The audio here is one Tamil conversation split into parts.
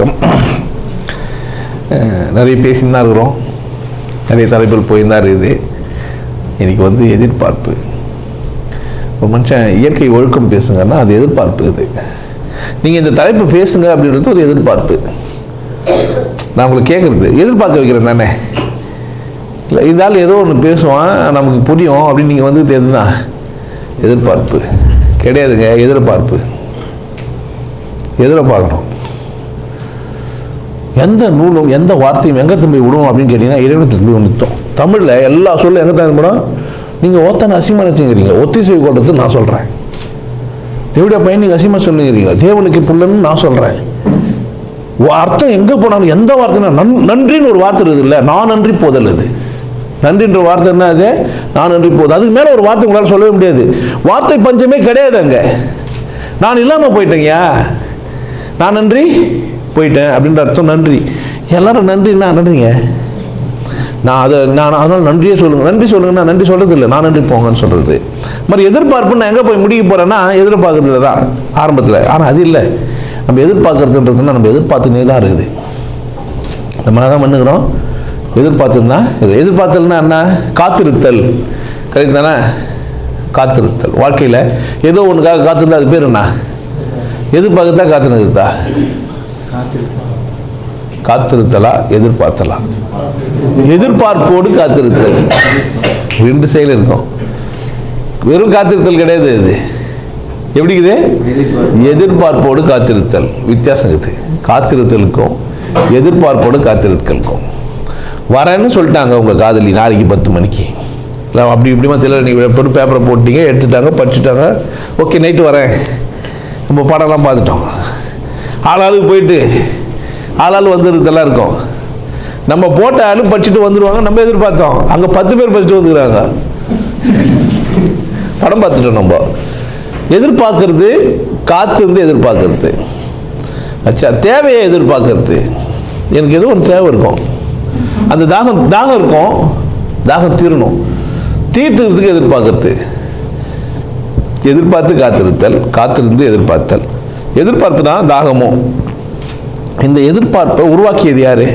வணக்கம். நிறைய பேசின்னு தான் இருக்கிறோம், நிறைய தலைப்புகள் போயின்னு தான் இருக்குது. இன்றைக்கி எதிர்பார்ப்பு. ஒரு மனுஷன் இயற்கை ஒழுக்கம் பேசுங்கன்னா அது எதிர்பார்ப்பு. இது நீங்கள் இந்த தலைப்பு பேசுங்க அப்படின்றது ஒரு எதிர்பார்ப்பு. நான் உங்களுக்கு கேட்குறது எதிர்பார்க்க வைக்கிறேன் தானே. இல்லை இருந்தாலும் ஏதோ ஒன்று பேசுவான், நமக்கு புரியும் அப்படின்னு நீங்கள் தெரியுதுன்னா எதிர்பார்ப்பு கிடையாதுங்க. எதிர்பார்ப்பு எதிர்பார்க்கணும். எந்த நூலும் எந்த வார்த்தையும் எங்கே திரும்பி விடுவோம் அப்படின்னு கேட்டிங்கன்னா இறைவனை திரும்பி வந்துட்டோம். தமிழில் எல்லா சொல்லும் எங்கே தான் போடும்? நீங்கள் ஒத்தனை அசிமா நினச்சிங்கிறீங்க, ஒத்திசை கொண்டது நான் சொல்கிறேன். தேவடைய பையன் நீங்கள் அசிமா சொல்லுங்கிறீங்க, தேவனுக்கு புள்ளன்னு நான் சொல்கிறேன். அர்த்தம் எங்கே போனாலும் எந்த வார்த்தைனா நன்றின்னு ஒரு வார்த்தை இருக்குது இல்லை, நான் நன்றி போதல். அது நன்றின்ற வார்த்தை என்ன? அது நான் நன்றி போதும். அதுக்கு மேலே ஒரு வார்த்தை உங்களால் சொல்லவே முடியாது. வார்த்தை பஞ்சமே கிடையாது அங்கே. நான் இல்லாமல் போயிட்டேங்கய்யா, நான் நன்றி போயிட்டேன் அப்படின்ற அர்த்தம் நன்றி. எல்லாரும் நன்றின்னா நன்றிங்க. நான் அதனால் நன்றியே சொல்லுங்கள், நன்றி சொல்லுங்கன்னா நன்றி சொல்கிறது இல்லை, நான் நன்றி போங்கன்னு சொல்கிறது. மாதிரி எதிர்பார்ப்பு நான் எங்கே போய் முடிக்க போகிறேன்னா எதிர்பார்க்கறதுல தான் ஆரம்பத்தில். ஆனால் அது இல்லை, நம்ம எதிர்பார்க்கறதுன்றதுன்னா நம்ம எதிர்பார்த்துனே தான் இருக்குது. நம்ம தான் பண்ணுகிறோம் எதிர்பார்த்துன்னா. எதிர்பார்த்தல்னா என்ன? காத்திருத்தல். கரெக்ட் தானே? காத்திருத்தல். வாழ்க்கையில் ஏதோ ஒன்றுக்காக காத்திருந்தா அது பேர் என்ன? எதிர்பார்க்கத்தா காத்திருந்தா? காத்திருத்தலா எதிர்பார்த்தலா? எதிர்பார்ப்போடு காத்திருத்தல், ரெண்டு செயல் இருக்கும். வெறும் காத்திருத்தல் கிடையாது. இது எப்படி இருக்குது? எதிர்பார்ப்போடு காத்திருத்தல் வித்தியாசம் இருக்குது. காத்திருத்தலுக்கும் எதிர்பார்ப்போடு காத்திருத்தலுக்கும். வரேன்னு சொல்லிட்டாங்க உங்கள் காதலி நாளைக்கு 10 மணிக்கு, இல்லை அப்படி இப்படிமா தெரியல. நீங்கள் பேப்பரை போட்டிங்க, எடுத்துட்டாங்க, படிச்சுட்டாங்க, ஓகே நைட்டு வரேன். நம்ம படம்லாம் பார்த்துட்டோம். ஆளாளுக்கு போயிட்டு ஆளாள் வந்துடுறதெல்லாம் இருக்கும். நம்ம போட்ட ஆளு படிச்சுட்டு வந்துடுவாங்க. நம்ம எதிர்பார்த்தோம், அங்கே 10 பேர் படிச்சுட்டு வந்துக்கிறாங்க. படம் பார்த்துட்டோம். நம்ம எதிர்பார்க்கறது காத்திருந்து எதிர்பார்க்கறது. அச்சா, தேவையை எதிர்பார்க்கறது. எனக்கு ஏதோ ஒரு தேவை இருக்கும், அந்த தாகம் இருக்கும், தாகம் தீரணும், தீர்த்துறதுக்கு எதிர்பார்க்கறது. எதிர்பார்த்து காத்திருத்தல், காத்திருந்து எதிர்பார்த்தல். எதிர்பார்ப்பு தான் தாகமும். இந்த எதிர்பார்ப்பை உருவாக்கியது யாரு?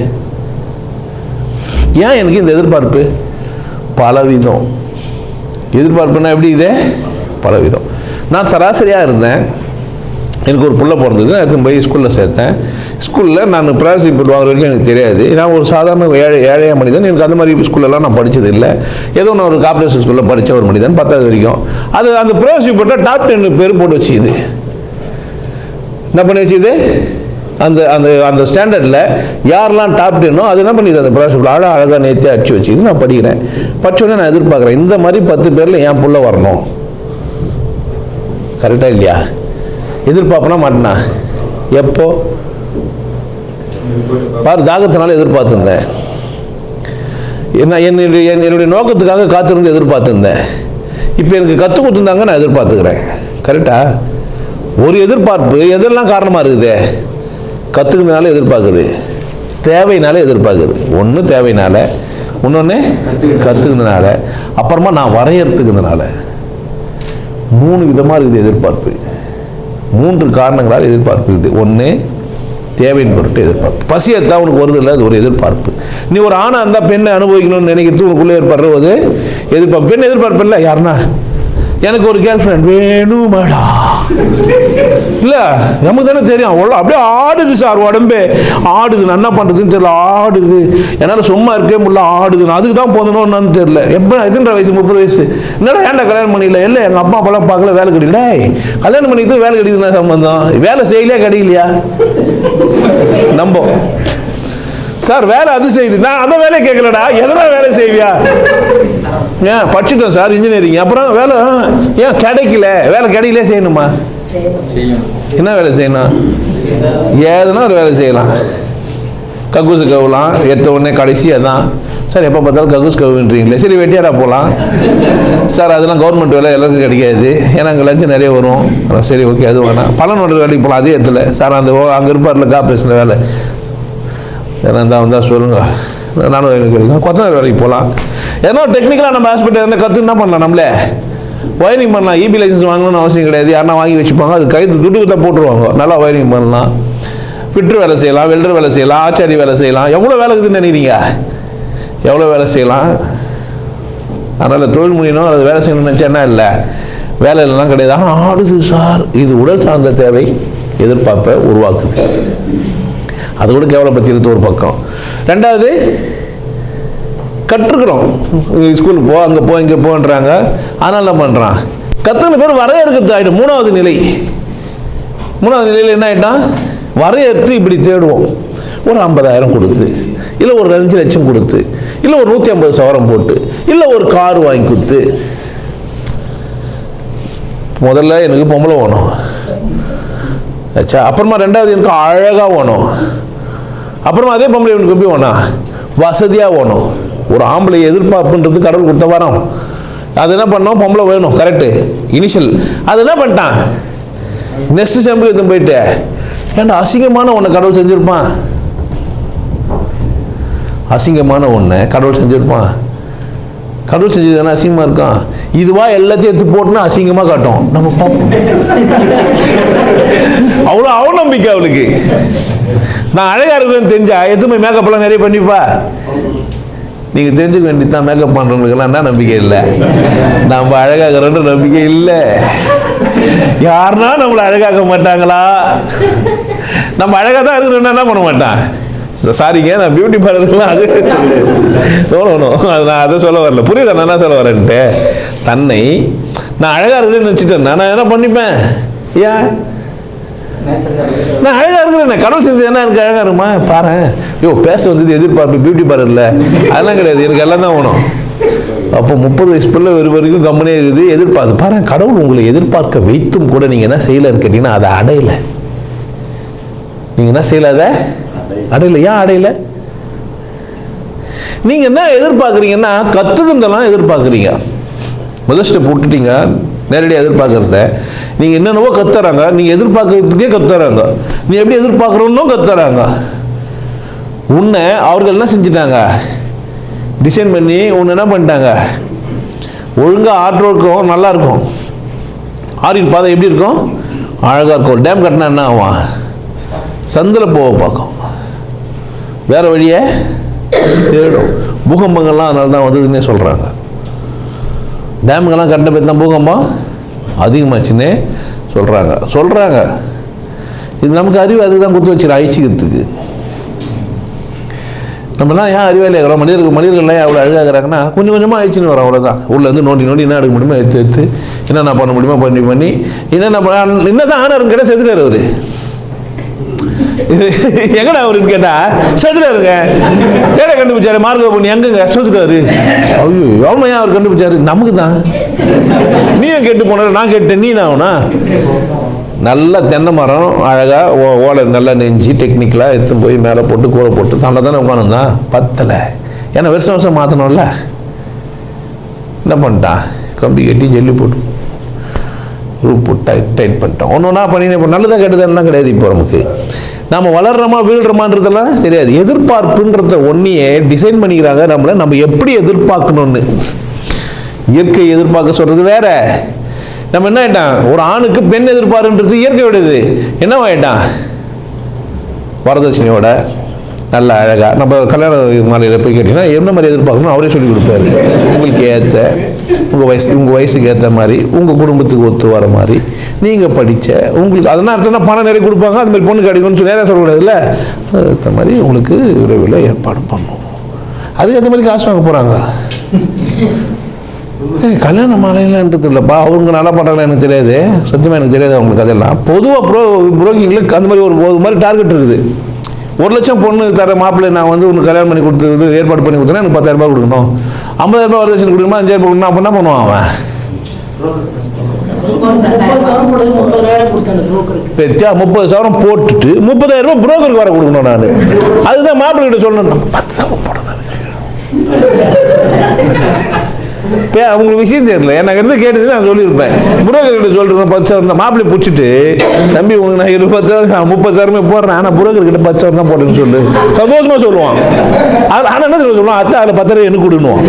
ஏன் எனக்கு இந்த எதிர்பார்ப்பு? பலவிதம். எதிர்பார்ப்புன்னா எப்படி? இதே பலவிதம். நான் சராசரியாக இருந்தேன், எனக்கு ஒரு புள்ள பிறந்தது, அதுக்கு போய் ஸ்கூலில் சேர்த்தேன். ஸ்கூலில் நான் ப்ராசரி போட்டு வாங்குற வரைக்கும் எனக்கு தெரியாது. நான் ஒரு சாதாரண ஏழைய மனிதன். எனக்கு அந்த மாதிரி ஸ்கூல்லலாம் நான் படித்தது இல்லை. ஏதோ நான் ஒரு கார்பரேஷன் ஸ்கூலில் படித்த ஒரு மனிதன் 10வது வரைக்கும். அது அந்த ப்ராசரி போட்டால் டாப் 10 பேர் போட்டு வச்சுது. என்ன பண்ணி வச்சுது? அந்த அந்த அந்த ஸ்டாண்டர்டில் யாரெல்லாம் டாப் 10ஓ அது என்ன பண்ணிது? அந்த ப்ராசரி போட்டு அழகாக நேர்த்தி அடிச்சு வச்சுது. நான் படிக்கிறேன். படித்தோடனே நான் எதிர்பார்க்குறேன், இந்த மாதிரி 10 பேரில் என் புள்ள வரணும். கரெக்டாக இல்லையா? எதிர்பார்ப்பனா மாட்டேனா? எப்போ பாரு, தாகத்தினால எதிர்பார்த்துருந்தேன். என்னுடைய நோக்கத்துக்காக காத்திருந்து எதிர்பார்த்துருந்தேன். இப்போ எனக்கு கற்றுக் கொடுத்துருந்தாங்க, நான் எதிர்பார்த்துக்கிறேன். கரெக்டா? ஒரு எதிர்பார்ப்பு எதெல்லாம் காரணமாக இருக்குது? கற்றுக்கிறதுனால எதிர்பார்க்குது, தேவையினால எதிர்பார்க்குது. ஒன்று தேவையினால, இன்னொன்று கற்றுக்கிறதுனால, அப்புறமா நான் வரையறதுக்குனால. 3 விதமாக இருக்குது எதிர்பார்ப்பு. 3 காரணங்களால் எதிர்பார்ப்பு இருக்குது. ஒன்று தேவையின் பொருட்டு எதிர்பார்ப்பு. பசியத்தான் உனக்கு வருது இல்லை, அது ஒரு எதிர்பார்ப்பு. நீ ஒரு ஆணாக இருந்தால் பெண்ணை அனுபவிக்கணும்னு நினைக்கிறது உனக்குள்ளே ஏற்படுறது எதிர்பார்ப்பு. பெண் எதிர்பார்ப்பு இல்லை. யாருன்னா எனக்கு ஒரு கேர்ள் ஃப்ரெண்ட் வேணுமாடா, இல்லை நமக்கு தானே தெரியும். அவ்வளோ அப்படியே ஆடுது சார், உடம்பே ஆடுது. நான் என்ன பண்ணுறதுன்னு தெரியல, ஆடுது. என்னால் சும்மா இருக்கே முடியல, ஆடுது. நான் அதுக்கு தான் போகணும்னு தெரியல. எப்போ எத்தனை வயசு? 30 வயசு. என்னடா ஏன்டா கல்யாணம் பண்ணிக்கல? இல்லை எங்கள் அப்பா அப்பெல்லாம் பார்க்கல, வேலை கிடைக்கல. கல்யாணம் பண்ணிக்கிட்டு வேலை கிடைக்குதுன்னா சம்பந்தம், வேலை செய்யலையா கிடைக்கலையா? நம்ப சார் வேலை அது செய்யுது, நான் அந்த வேலையை கேட்கலடா. எதனால் வேலை செய்வியா? ஏன் படிச்சுட்டோம் சார் இன்ஜினியரிங், அப்புறம் வேலை ஏன் கிடைக்கல? வேலை கிடைக்கல செய்யணுமா? என்ன வேலை செய்யணும்? ஏதுனா ஒரு வேலை செய்யலாம். கக்கூசு கவுலாம், எத்த உடனே கடைசியாக தான் சார். எப்போ பார்த்தாலும் கக்கூஸ் கவுன்றீங்களே, சரி வெட்டியாரா போகலாம் சார். அதெல்லாம் கவர்மெண்ட் வேலை எல்லாருக்கும் கிடைக்காது, ஏன்னா அங்கே லஞ்சம் நிறைய வரும். சரி ஓகே, அது வேணாம். பலனோட வேலைக்கு போகலாம். அதே இடத்துல சார் அந்த அங்கே இருப்பார்ல கார்பரேஷன் வேலை, ஏன்னா தான் வந்தால் சொல்லுங்கள், நானும் எனக்கு கொத்தனார் வேலைக்கு போகலாம். ஏன்னா டெக்னிக்கலாக நம்ம ஹாஸ்பிட்டல் என்ன கற்று என்ன பண்ணலாம்? நம்மளே ஒயரிங் பண்ணலாம். இபி லைசன்ஸ் வாங்கணும்னு அவசியம் கிடையாது, யாருன்னா வாங்கி வச்சுப்பாங்க. அது கைது துட்டு தான் போட்டுருவாங்க. நல்லா ஒயரிங் பண்ணலாம். பிட்ரு வேலை செய்யலாம், வெல்டர் வேலை செய்யலாம், ஆச்சாரி வேலை செய்யலாம். எவ்வளோ வேலை இருக்குதுன்னு நினைக்கிறீங்க? எவ்வளோ வேலை செய்யலாம். அதனால் தொழில் முடியணும், அது வேலை செய்யணும்னு நினச்சேன்னா இல்லை, வேலை இல்லைலாம் கிடையாது. ஆனால் ஆடுது சார், இது உடல் சார்ந்த தேவை, எதிர்பார்ப்பை உருவாக்குது. அது கூட கேவலப்படுத்திடுறது ஒரு பக்கம். ரெண்டாவது, கற்றுக்கிறோம், ஸ்கூலுக்கு போ, அங்கே போ, இங்கே போன்றாங்க. அதனால் என்ன பண்ணுறான், கற்றுன பேர் வரையறுக்கிறது ஆகிடும். மூணாவது நிலையில் என்ன ஆகிட்டான், வரையறுத்து இப்படி தேடுவோம். ஒரு 50,000 கொடுத்து, இல்லை ஒரு 5 லட்சம் கொடுத்து, இல்லை ஒரு 150 சவரம் போட்டு, இல்லை ஒரு கார் வாங்கி கொடுத்து. முதல்ல எனக்கு பொம்பளை வேணும், ஆச்சா. அப்புறமா ரெண்டாவது எனக்கு அழகாக வேணும். அப்புறமா அதே பொம்பளை எனக்கு எப்படி வேணும், வசதியாக வேணும். ஒரு ஆம்பளை எதிர்பார்ப்புன்றது கடவுள் கொடுத்த வரோம். அது என்ன பண்ணோம், பொம்பளை வேணும், கரெக்டு, இனிஷியல். அது என்ன பண்ணிட்டான், நெக்ஸ்ட் ஸ்டெம்புக்கு எடுத்து போயிட்டு, ஏன்டா அசிங்கமான ஒன்றை கடவுள் செஞ்சுருப்பான். அசிங்கமான ஒன்றை கடவுள் செஞ்சுருப்பான். கடவுள் செஞ்சது தானே அசிங்கமாக இருக்கான். இதுவா எல்லாத்தையும் எடுத்து போட்டுனா அசிங்கமாக காட்டும். நம்ம பார்ப்போம். அவ்வளோ அவநம்பிக்கை அவளுக்கு. நான் அழகாக இருக்கிறேன்னு தெரிஞ்சா எதுவுமே மேக்கப்லாம் நிறைய பண்ணிப்பா. நீங்கள் தெரிஞ்சுக்க வேண்டியதான், மேக்கப் பண்ணுறவங்களுக்கெல்லாம் என்ன நம்பிக்கை இல்லை, நம்ம அழகாகிறன்ற நம்பிக்கை இல்லை. யாருன்னா நம்மளை அழகாக்க மாட்டாங்களா? நம்ம அழகாக தான் இருக்கிறோன்னா என்ன பண்ண மாட்டான். சாரிங்க, நான் பியூட்டி பார்லர்லாம் அது அது நான் அதை சொல்ல வரல. புரியுதா நான் என்ன சொல்ல வரேன்ட்டு? தன்னை நான் அழகாக இருக்கிறேன்னு வச்சுட்டேன், நான் என்ன பண்ணிப்பேன். ஏன் நான் அழகாக இருக்கிறேன், கடவுள் செஞ்சது என்ன எனக்கு அழகாக இருக்குமா பாரு. பேச வந்தது எதிர்பார்ப்பு பியூட்டி பார்லரில் அதெல்லாம் கிடையாது, எனக்கு எல்லாம் தான் வேணும். அப்போ 30 வயசு பிள்ளை வரைக்கும் கம்பெனியாக இருக்குது, எதிர்பார்த்து பாரு. கடவுள் உங்களை எதிர்பார்க்க வைத்தும் கூட நீங்கள் என்ன செய்யலைன்னு கேட்டீங்கன்னா அதை அடையலை. நீங்கள் என்ன செய்யலை, அதை அடையலை. ஏன் அடையலை? நீங்கள் என்ன எதிர்பார்க்குறீங்கன்னா கற்றுக்கிறதெல்லாம் எதிர்பார்க்குறீங்க. முதல் ஸ்டெப் விட்டுட்டீங்க, நேரடியாக எதிர்பார்க்குறத. நீங்கள் என்னென்னவோ கத்துறாங்க, நீங்கள் எதிர்பார்க்கறதுக்கே கத்துறாங்க, நீ எப்படி எதிர்பார்க்குறோன்னு கத்துறாங்க. உன்னை அவர்கள் என்ன செஞ்சிட்டாங்க, டிசைன் பண்ணி ஒன்று என்ன பண்ணிட்டாங்க, ஒழுங்காக ஆற்றோருக்கும் நல்லா இருக்கும். ஆரின் பாதை எப்படி இருக்கும், அழகாக இருக்கும். டேம் கட்டினா என்ன ஆகும், சந்தில் போக பார்க்கும், வேறு வழியை தேடும். பூகம்பங்கள்லாம் அதனால தான் வந்ததுன்னே சொல்கிறாங்க. டேமுக்கெல்லாம் கட்டின பேர் தான் பூகம்பம் அதிகமாச்சுன்னே சொல்கிறாங்க. இது நமக்கு அறிவு அதுக்கு தான் கொடுத்து வச்சிடும், ஐச்சிக்கிறதுக்கு. நம்மலாம் ஏன் அறிவாளி ஆகிறோம், மனிதர்கள்லாம் எவ்வளோ அழகாகிறாங்கன்னா கொஞ்சம் கொஞ்சமாக ஆயிடுச்சுன்னு வரோம், அவ்வளோதான். உள்ளேருந்து நோண்டி என்ன எடுக்க முடியுமோ எடுத்து என்னென்ன பண்ண முடியுமோ பண்ணி என்னதான் ஆனாருன்னு கேட்டால் செத்துட்டார் அவர். எங்கடா அவருன்னு கேட்டால் செத்துட்டாருங்க. ஏடா கண்டுபிடிச்சாரு, மார்க்கோ பண்ணி எங்கங்க செத்துட்டாரு. ஐயோ எவ்வளோ ஏன் அவர் கண்டுபிடிச்சாரு, நமக்கு தான். நீயும் கேட்டு போன, நான் கேட்டேன், நீ நான் ஆகுனா. நல்லா தென்னை மரம் அழகாக ஓலை நல்லா நெஞ்சு டெக்னிக்கலாக எடுத்துன்னு போய் மேலே போட்டு கூரை போட்டு தானே உட்காந்துருந்தான். பத்தலை, ஏன்னா வருஷம் மாற்றணும்ல. என்ன பண்ணிட்டான், கம்பி கட்டி ஜல்லி போட்டு ரூப் போட்டு டைட் பண்ணிட்டோம். ஒன்று ஒன்றா பண்ணி இப்போ நல்லதாக கெட்டதெல்லாம் கிடையாது. இப்போ நமக்கு நம்ம வளர்றோமா வீழ்றோமான்றதெல்லாம் தெரியாது. எதிர்பார்ப்புன்றத ஒன்றையே டிசைன் பண்ணிக்கிறாங்க நம்மளை, நம்ம எப்படி எதிர்பார்க்கணும்னு. இயற்கை எதிர்பார்க்க சொல்கிறது வேற. நம்ம என்ன ஆகிட்டான், ஒரு ஆணுக்கு பெண் எதிர்பார்ன்றது இயற்கை விடுது. என்னவாயிட்டான், வரதட்சணையோட நல்ல அழகாக நம்ம கல்யாண மாலையில் போய் கேட்டிங்கன்னா என்ன மாதிரி எதிர்பார்க்கணும் அவரே சொல்லி கொடுப்பாரு. உங்களுக்கு ஏற்ற உங்கள் வயசுக்கு ஏற்ற மாதிரி, உங்கள் குடும்பத்துக்கு ஒத்து வர மாதிரி, நீங்கள் படித்த உங்களுக்கு அதனால் அர்த்தம்னா பணம் நிறைய கொடுப்பாங்க, அது மாதிரி பொண்ணு கிடைக்கும்னு சொல்லி நேராக சொல்லக்கூடாதுல்ல. அதுக்கு ஏற்ற மாதிரி உங்களுக்கு விரைவில் ஏற்பாடு பண்ணும். அதுக்கு ஏற்ற மாதிரி காசு வாங்க போகிறாங்க. கல்யாண மாலையிலன்றது இல்லைப்பா, அவங்க நல்லா பண்ணுறாங்கன்னு எனக்கு தெரியாது, சத்தியமாக எனக்கு தெரியாது அவங்களுக்கு. அதெல்லாம் பொதுவாக புரோக்கிங்கில் அந்த மாதிரி ஒரு மாதிரி டார்கெட் இருக்குது. 1 லட்சம் பொண்ணு தர மாப்பிள்ளை நான் வந்து ஒன்று கல்யாணம் பண்ணி கொடுத்து ஏற்பாடு பண்ணி கொடுத்தேன்னா எனக்கு 10,000 ரூபாய் கொடுக்கணும், 50,000 ரூபாய் வரதட்சணை கொடுக்கணுமா, 5,000 ரூபாய் கொடுக்கணும். அப்போ என்ன பண்ணுவான் அவன், 30,000 போட்டுட்டு 30,000 ரூபாய் புரோக்கருக்கு வர கொடுக்கணும். நான் அதுதான் மாப்பிள்ளை கிட்ட சொல்லணும், 10,000 போடதான் வச்சுக்கணும். அவங்களுக்கு விஷயம் தெரியல, எனக்கு இருந்து கேட்டது நான் சொல்லியிருப்பேன். புரோக்கர்கிட்ட சொல்லிருப்பேன் 10,000 தான். மாப்பிள்ளை பிடிச்சிட்டு தம்பி உனக்கு நான் 20,000 30,000 போடுறேன், ஆனால் புரோக்கர்கிட்ட 10,000 தான் போடுன்னு சொல்லு, சந்தோஷமா சொல்லுவான். ஆனால் என்ன சொல்லுவான், அத்தை அதில் 10,000 எனக்கு கொடுக்கணும்.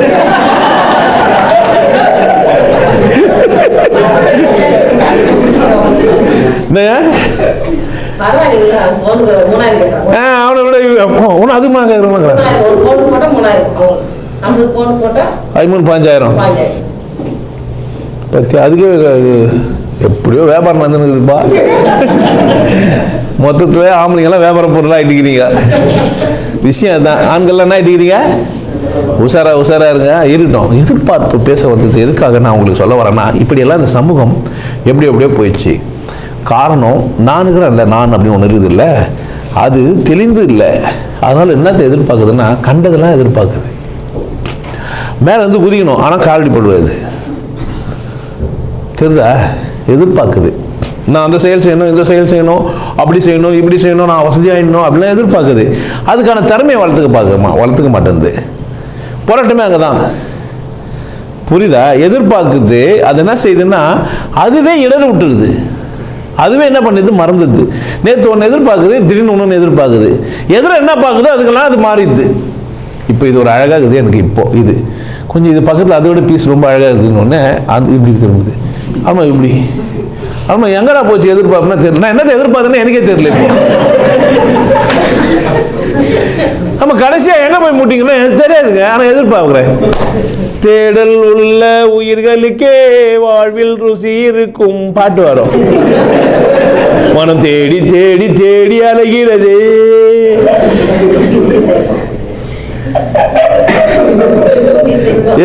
அவனை விட ஒன்றும் அதுமா கேட்குறேன். 50,000 பற்றி அதுக்கே எப்படியோ வியாபாரம் நடந்துருக்குதுப்பா. மொத்தத்தில் ஆம்பளைங்கெல்லாம் வியாபார பொருளாக இட்டிக்கிறீங்க. விஷயம் அதுதான். ஆண்கள்லாம் என்ன இட்டிக்கிறீங்க? உஷாராக இருங்க. இருக்கட்டும். எதிர்பார்ப்பு பேச வந்தது எதுக்காக நான் உங்களுக்கு சொல்ல வரேன்னா, இப்படியெல்லாம் இந்த சமூகம் எப்படியோ போயிடுச்சு. காரணம் நானுங்கிறேன் இல்லை, நான் அப்படின்னு ஒன்று இருக்குது இல்லை, அது தெளிந்து இல்லை. அதனால் என்னத்தை எதிர்பார்க்குதுன்னா, கண்டதெல்லாம் எதிர்பார்க்குது. மேலே வந்து குதிக்கணும், ஆனால் காலடி படுவது தெரியுதா? எதிர்பார்க்குது. நான் அந்த செயல் செய்யணும், இந்த செயல் செய்யணும், அப்படி செய்யணும், இப்படி செய்யணும், நான் வசதியாகிடணும் அப்படிலாம் எதிர்பார்க்குது. அதுக்கான திறமையை வளர்த்துக்க மாட்டேங்குது. போராட்டமே அங்கே தான். புரியுதா? எதிர்பார்க்குது. அது என்ன செய்யுதுன்னா, அதுவே இடர் விட்டுருது. அதுவே என்ன பண்ணுது? மறந்துது. நேற்று ஒன்று எதிர்பார்க்குது, திடீர்னு ஒன்று எதிர்பார்க்குது. என்ன பார்க்குதோ அதுக்கெல்லாம் அது மாறிடுது. இப்போ இது ஒரு அழகாக இருக்குது எனக்கு. இப்போது இது கொஞ்சம் இது பக்கத்தில் அதோட பீஸ் ரொம்ப அழகாக இருக்குதுன்னு ஒன்று அது இப்படி திரும்புது. ஆமாம் இப்படி. ஆமாம் எங்கடா போச்சு எதிர்பார்ப்புனா தெரியல. நான் என்னத்தை எதிர்பார்த்தேன்னு எனக்கே தெரியல. இப்போ நம்ம கடைசியாக எங்கே போய் முட்டிங்கன்னா எனக்கு தெரியாதுங்க, ஆனால் எதிர்பார்க்குறேன். தேடல் உள்ள உயிர்களுக்கே வாழ்வில் ருசி இருக்கும் பாட்டு வரும். மனம் தேடி தேடி தேடி அலைகிறது.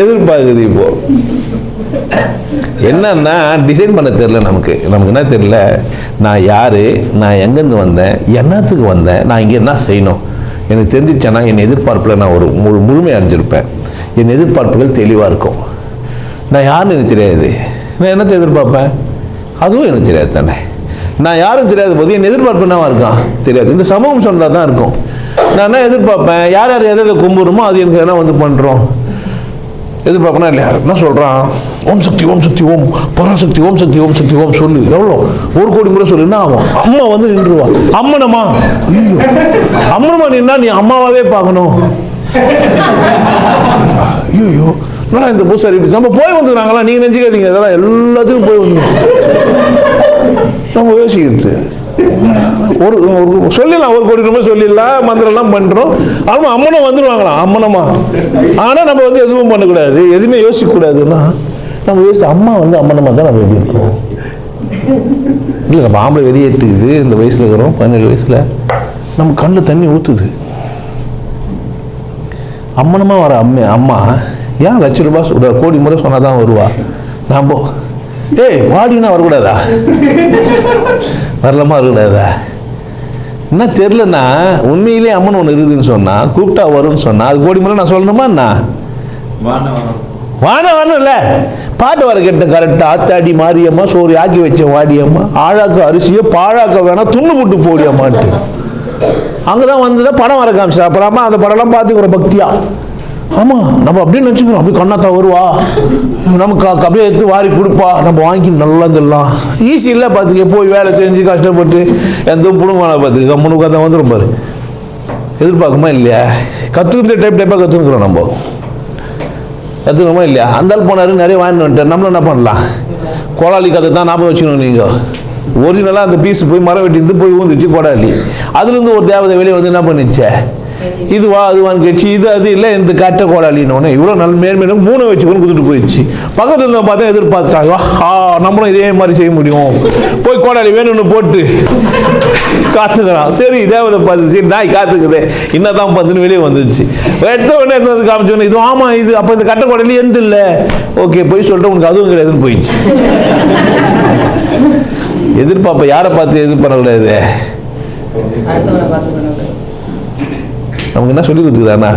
எதிர்பார்க்குது. இப்போ என்னன்னா டிசைன் பண்ண தெரியல நமக்கு என்ன தெரியல. நான் யாரு, நான் எங்கேருந்து வந்தேன், என்னத்துக்கு வந்தேன், நான் இங்கே என்ன செய்யணும் எனக்கு தெரிஞ்சிச்சேன்னா என் எதிர்பார்ப்பில் நான் ஒரு முழுமை அடைஞ்சிருப்பேன். என் எதிர்பார்ப்புகள் தெளிவாக இருக்கும். நான் யாருன்னு எனக்கு தெரியாது, நான் என்னத்தை எதிர்பார்ப்பேன் அதுவும் எனக்கு தெரியாது தானே. நான் யாரும் தெரியாத போது என் எதிர்பார்ப்பு என்னவா இருக்கான் தெரியாது. இந்த சமூகம் சொன்னதாக தான் இருக்கும். நான் என்ன எதிர்பார்ப்பேன், யார் எதை கும்பிடுமோ அது எனக்கு எதனா வந்து பண்ணுறோம் எதிர்பார்ப்பனா இல்லையா? என்ன சொல்கிறான்? ஓம் சக்தி ஓம் சக்தி ஓம் பராசக்தி ஓம் சக்தி ஓம் சக்தி ஓம் சொல்லு. எவ்வளோ 1 கோடி முறை சொல்லு. என்ன ஆகும்? அம்மா வந்து நின்றுவா. அம்மனம்மா, ஐயோ அம்மனம்மா நின்னா நீ அம்மாவாவே பார்க்கணும். ஐயோ என்னடா இந்த பூசாரி நம்ம போய் வந்துக்கிறாங்களா? நீங்கள் நினச்சிக்காதீங்க, அதெல்லாம் எல்லாத்துக்கும் போய் வந்து நம்ம யோசிக்கிறது. ஒரு சொல்லிடலாம், 1 கோடி ரூபாய் சொல்லிடலாம், மந்திரம்லாம் பண்ணுறோம். ஆமாம் அம்மனம் வந்துடுவாங்களாம், அம்மனம்மா. ஆனால் நம்ம வந்து எதுவும் பண்ணக்கூடாது, எதுவுமே யோசிக்கக்கூடாதுன்னா நம்ம யோசிச்சு அம்மா வந்து அம்மனம்மா தான் நம்ம எப்படி இருக்கோம். இல்லை நம்ம ஆம்பளை வெளியேற்றுக்குது. இந்த வயசில் இருக்கிறோம், 17 வயசில் நம்ம கண்ணில் தண்ணி ஊற்றுது. அம்மனமாக வர அம்மா ஏன் ₹1,00,000 1 கோடி முறை சொன்னால் தான் வருவா? நாம் ஏய் வாடினா வரக்கூடாதா? வரலாமா வரக்கூடாதா? என்ன தெரிலன்னா உண்மையிலே அம்மன் ஒன்று இருக்குதுன்னு சொன்னால் கூப்பிட்டா வரும்னு சொன்னால் அது கோடி முறை நான் சொல்லணுமா? என்ன வான வரணும் இல்லை பாட்டு வர கேட்டேன் கரெக்டாக. ஆத்தாடி மாரியம்மா சோறு ஆக்கி வச்சேன் வாடியம்மா, ஆழாக்க அரிசியை பாழாக்க வேணாம் துண்ணு போட்டு போடியம்மான்ட்டு அங்கே தான் வந்ததான் படம் வர காமிச்சா. அப்புறமா அந்த படம்லாம் பார்த்துக்கிறோம் பக்தியா. ஆமாம் நம்ம அப்படின்னு நினச்சிக்கிறோம். அப்படி கண்ணாத்தா வருவா, நமக்கு அப்படியே எடுத்து வாரி கொடுப்பா, நம்ம வாங்கி நல்லா இருந்துடலாம். ஈஸி இல்லை பார்த்துக்க. போய் வேலை தெரிஞ்சு கஷ்டப்பட்டு எந்த புடுங்கான பார்த்துக்க முன்னுக்கு தான் வந்துடும் பாரு. எதிர்பார்க்குமா இல்லையா? கற்றுக்கிற டைப்பாக கற்றுக்கிறோம். நம்ம கற்றுக்கணுமா இல்லையா? அந்தால் போனார் நிறைய வாங்கிட்டு வந்துட்டார். நம்மளும் என்ன பண்ணலாம்? கோடாலி கதை தான் ஞாபகம் வச்சுக்கணும். நீங்கள் ஒரிஜினலாக அந்த பீஸ் போய் மரம் வெட்டிருந்து போய் ஊந்துச்சு கோடாலி. அதுலேருந்து ஒரு தேவதை வெளியே வந்து என்ன பண்ணிச்சே, இதுவா அதுவான்னு கேச்சு. இது அது இல்லை இந்த கட்ட கோடாலின்னு இவ்வளோ நல்ல மேன்மேலும் 3 வச்சுக்கொண்டு கொடுத்துட்டு போயிடுச்சு. பக்கத்தில் இருந்த பார்த்தா எதிர்பார்த்துட்டாங்க, நம்மளும் இதே மாதிரி செய்ய முடியும். போய் கோடாலி வேணும்னு போட்டு காத்துக்கிறான். சரி தேவதை பார்த்து சரி நாய் காத்துக்குது இன்னதான் பார்த்துன்னு வெளியே வந்துச்சு. எடுத்த உடனே எந்த காமிச்சோன்னே இது ஆமாம் இது அப்போ இந்த கட்ட கோடாலி எந்த இல்லை ஓகே போய் சொல்லிட்டு உனக்கு அதுவும் கிடையாதுன்னு போயிடுச்சு. எதிர்பார்ப்ப யாரை பார்த்து எதிர்பார்க்க கிடையாது. நமக்கு என்ன சொல்லி கொடுத்துக்கிறானா?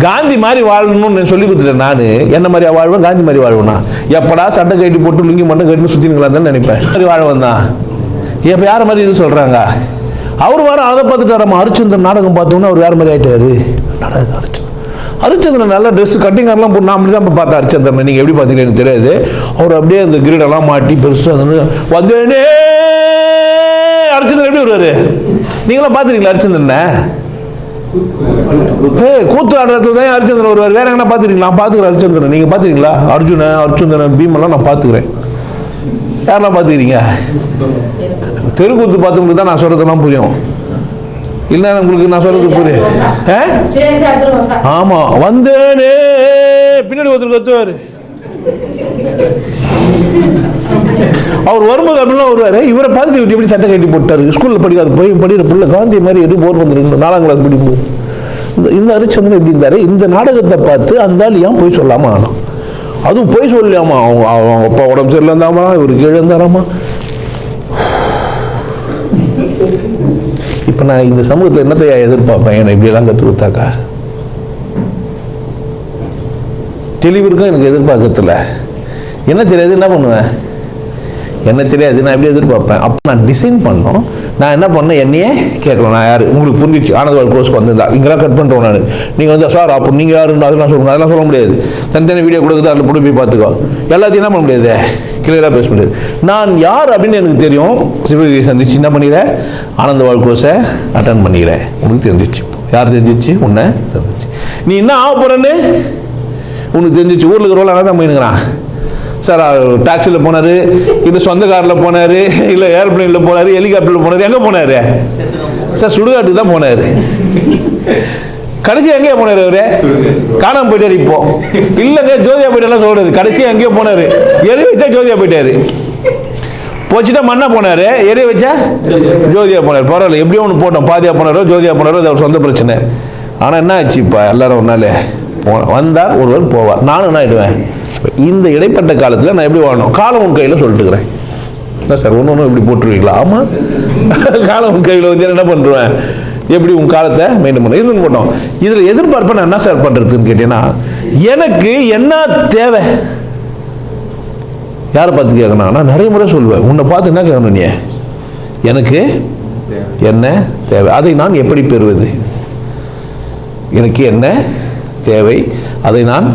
காந்தி மாதிரி வாழணும்னு சொல்லி கொடுத்துட்டேன். நான் என்ன மாதிரியா வாழ்வேன்? காந்தி மாதிரி வாழ்வேனா? எப்படா சட்டை கட்டி போட்டு லுங்கி மட்டும் கட்டின்னு சுற்றினுங்களான்னு தான் நினைப்பேன். மாதிரி வாழ்வன் தான். இப்போ யாரை மாதிரி சொல்கிறாங்க? அவர் வர அதை பார்த்துட்டாராம்மா. ஹரிச்சந்திரன் நாடகம் பார்த்தோன்னா அவர் யார் மாதிரி ஆகிட்டாரு? ஹரிச்சந்திரன் நல்ல ட்ரெஸ் கட்டிங்காரெலாம் போட்டு நான் அப்படி தான் இப்போ பார்த்தேன் ஹரிச்சந்திரன். நீங்கள் எப்படி பார்த்தீங்கன்னு எனக்கு தெரியாது. அவர் அப்படியே அந்த கிரீடெல்லாம் மாட்டி பெருசாக வந்தேனே. ஹரிச்சந்திரன் எப்படி வருவார்? நீங்களாம் பார்த்துருக்கீங்களா ஹரிச்சந்திரனை? கூத்து ஆடுறதுல தான் ஹரிச்சந்திரன் வருவார். வேற என்ன பார்த்துருக்கீங்களா? நான் பார்த்துக்கிறேன் ஹரிச்சந்திரன். நீங்கள் பார்த்துருக்கீங்களா? அர்ஜுனன் பீமெல்லாம் நான் பார்த்துக்கிறேன். யாரெல்லாம் பார்த்துக்கிறீங்க? தெருக்கூத்து பார்த்தவங்களுக்கு தான் நான் சொல்கிறதெல்லாம் புரியும், இல்லை உங்களுக்கு நான் சொல்கிறது புரியுது. ஆமாம், வந்தேனே பின்னாடி ஒருத்தர் கத்துவார். அவர் வரும்போது அப்படிலாம் வருவார். இவரை பார்த்துட்டு எப்படி சட்டை கட்டி போட்டார். ஸ்கூலில் படிக்காது போய் படிக்கிற பிள்ளை காந்தி மாதிரி எதுவும் போர் வந்துருக்கு 4ஆம் கிளாஸ் படிக்கும்போது. இந்த ஹரிச்சந்திரன் எப்படி இருந்தார். இந்த நாடகத்தை பார்த்து அந்த ஆள் ஏன் போய் சொல்லாமல் ஆனோம். அதுவும் போய் சொல்லலாமா, அவங்க அப்பா உடம்பு சரியில்லை இருந்தாமா, இவர் கீழே இருந்தாராமா. இப்போ நான் இந்த சமூகத்தில் என்னத்தையா எதிர்பார்ப்பேன். என்னை இப்படியெல்லாம் கற்று கொடுத்தாக்கா தெளிவு இருக்கும். எனக்கு எதிர்பார்க்கறதில்ல என்ன தெரியாது, என்ன பண்ணுவேன், என்ன தெரியாது, நான் எப்படி எதிர்பார்ப்பேன். அப்போ நான் டிசைன் பண்ணோம். நான் என்ன பண்ணேன், என்னையே கேட்கணும். நான் யார் உங்களுக்கு புரிஞ்சிச்சு. ஆனந்தவாள் கோர்ஸ்க்கு வந்திருந்தா இங்கெல்லாம் கட் பண்ணுறோம். நான் நீங்கள் வந்து சார் அப்போ நீங்கள் யாருன்னு அதெல்லாம் சொல்லுங்கள். அதெல்லாம் சொல்ல முடியாது. தனித்தனி வீடியோ கொடுக்குது, அதில் போய் போய் பார்த்துக்கோ. எல்லாத்தையும் என்ன பண்ண முடியாது, கிளியராக பேச முடியாது. நான் யார் அப்படின்னு எனக்கு தெரியும். சிவகிரி சந்திச்சு என்ன பண்ணிக்கிறேன், ஆனந்தவாள் கோர்ஸை அட்டன் பண்ணிக்கிறேன். உனக்கு தெரிஞ்சிச்சு. யார் தெரிஞ்சிச்சு, உன்னை தெரிஞ்சிச்சு. நீ என்ன ஆக போகிறேன்னு உனக்கு தெரிஞ்சிச்சு. ஊரில் இருக்கிறவங்க அங்கே தான் போயினுக்கிறான். சார் டாக்ஸியில் போனார், இல்லை சொந்த காரில் போனார், இல்லை ஏர்பிளைனில் போனார், ஹெலிகாப்டரில் போனார். எங்கே போனார் சார்? சுடுகாட்டுக்கு தான் போனார். கடைசி எங்கேயோ போனார் அவரு, காணாமல் போயிட்டார். இப்போ இல்லைங்க ஜோதியா போயிட்டாலாம் சொல்கிறது. கடைசியாக எங்கேயோ போனார், எரி வச்சா ஜோதியா போயிட்டார். போச்சுட்டா மண்ணா போனார், எரிய வச்சா ஜோதியா போனார். பரவாயில்ல, எப்படியோ ஒன்று போட்டோம். பாதியாக போனாரோ ஜோதியா போனாரோ, அது அவர் சொந்த பிரச்சனை. ஆனால் என்ன ஆச்சு, இப்போ எல்லாரும் ஒரு நாள் வந்தார், ஒருவர் போவார். நானும் என்ன ஆகிடுவேன். இந்த இடைப்பட்ட காலத்தில் நான் எப்படி வாழணும், காலம் உன் கையில் சொல்லிட்டுக்கிறேன். என்ன சார் ஒன்று இப்படி போட்டுருவீங்களா? ஆமாம், காலம் உன் கையில் வந்து என்ன பண்ணுறேன், எப்படி உன் காலத்தை மெயின்டைன் பண்ண இதுன்னு போட்டோம். இதில் எதிர்பார்ப்பை நான் என்ன சார் பண்ணுறதுன்னு கேட்டீங்கன்னா, எனக்கு என்ன தேவை, யாரை பார்த்து கேட்கணும். நான் நிறைய முறை சொல்லுவேன், உன்னை பார்த்து என்ன கேட்கணும், நீ எனக்கு என்ன தேவை, அதை நான் எப்படி பெறுவது, எனக்கு என்ன தேவை, அதை நான்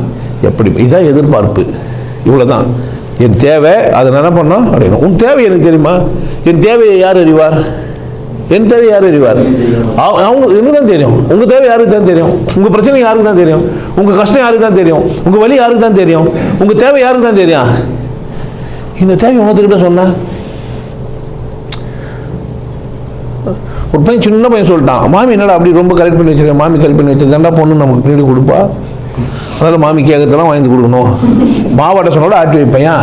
எப்படி, இதுதான் எதிர்பார்ப்பு. இவ்வளோதான் என் தேவை. அதை நான் என்ன பண்ணோம் அப்படின்னு. உன் தேவை எனக்கு தெரியுமா? என் தேவையை யார் அறிவார்? என் தேவை யார் அறிவார்? அவங்க எனக்கு தான் தெரியும். உங்கள் தேவை யாருக்கு தான் தெரியும்? உங்கள் பிரச்சனை யாருக்கு தான் தெரியும்? உங்கள் கஷ்டம் யாருக்கு தான் தெரியும்? உங்கள் வலி யாருக்கு தான் தெரியும்? உங்கள் தேவை யாருக்கு தான் தெரியும்? இந்த தேவை உணர்த்துக்கிட்ட சொன்ன ஒரு பையன், சின்ன பையன் சொல்லிட்டான், மாமி என்னடா அப்படி ரொம்ப கரெக்ட் பண்ணி வச்சிருக்கேன். மாமி கரெக்ட் பண்ணி வச்சிருந்தாண்டா பொண்ணு நமக்கு பின்னாடி கொடுப்பா, அதனால் மாமி கேட்கறதெல்லாம் வாங்கி கொடுக்கணும். மாவாட்ட சொன்னோட ஆட்டி வைப்பையா.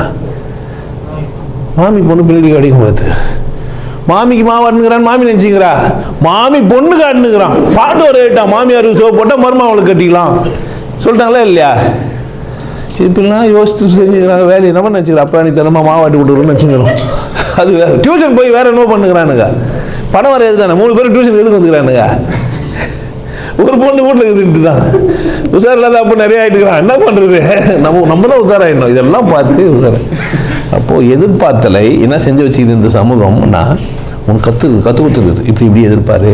மாமி பொண்ணு பின்னாடி அடிக்கும் பார்த்து மாமிக்கு மாவாட்டுங்கிறான். மாமி நினச்சிக்கிறா மாமி பொண்ணு காட்டுனுங்கிறான். பாட்டு ஒரு ரேட்டா, மாமியாருக்கு சோப்பு போட்டால் மருமா அவளுக்கு கட்டிக்கலாம் சொல்லிட்டாங்களா இல்லையா? இப்படிலாம் யோசித்து செஞ்சுக்கிறாங்க. வேலையை நம்ம நினச்சிக்கிறோம். அப்பா நீ தினமாக மாவாட்டி விட்டுருன்னு வச்சுக்கிறோம். அது டியூஷன் போய் வேறு என்ன பண்ணுறானுங்க, படம் வரையாது தானே. 3 பேர் டியூஷன் எதுக்கு வந்துக்கிறானுங்க? ஒரு பொண்ணு வீட்டில் இருக்குதுன்ட்டு தான் உஷார் இல்லாத அப்போ நிறைய ஆகிட்டுக்கிறான். என்ன பண்ணுறது, நம்ம தான் உஷாராயிடணும். இதெல்லாம் பார்த்து உஷார. அப்போது எதிர்பார்த்தலை என்ன செஞ்சு வச்சுக்குது இந்த சமூகம்னா, உனக்கு கற்றுக் கொடுத்துருக்குது. இப்படி எதிர்பாரு.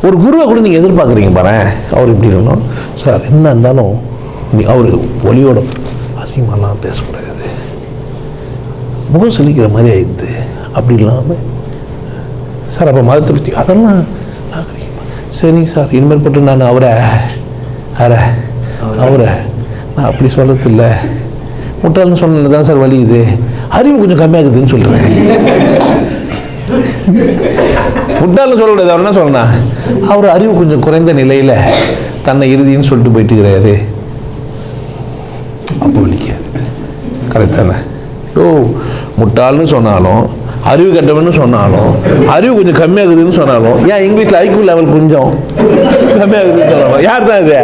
ஒரு குருவை கூட நீங்கள் எதிர்பார்க்குறீங்க பாரு, அவர் இப்படி இருக்கணும் சார். என்ன இருந்தாலும் நீ அவர் ஒலியோட அசிங்கமெல்லாம் பேசக்கூடாது, முகம் சொல்லிக்கிற மாதிரி ஆயிடுது. அப்படி இல்லாமல் சார் அப்போ மதத்தை பற்றி அதெல்லாம் சரிங்க சார், இனிமேல் பட்டு நான் அவரை நான் அப்படி சொல்கிறது இல்லை, முட்டாள்னு சொன்னது தான் சார் வலி. இது அறிவு கொஞ்சம் கம்மியாகுதுன்னு சொல்கிறேன். முட்டாள்னு சொல்லக்கூடாது. அவர் என்ன சொல்லணும், அவர் அறிவு கொஞ்சம் குறைந்த நிலையில் தன்னை இறுதின்னு சொல்லிட்டு போயிட்டுக்கிறாரு. அப்போ வலிக்காது. கரெக்ட் தானே? முட்டாள்னு சொன்னாலும், அறிவு கட்டவன்னு சொன்னாலும், அறிவு கொஞ்சம் கம்மியாகுதுன்னு சொன்னாலும், ஏன் இங்கிலீஷில் ஐக்யூ லெவல் கொஞ்சம் கம்மியாகுதுன்னு சொன்னாலும், யார் தான் இது?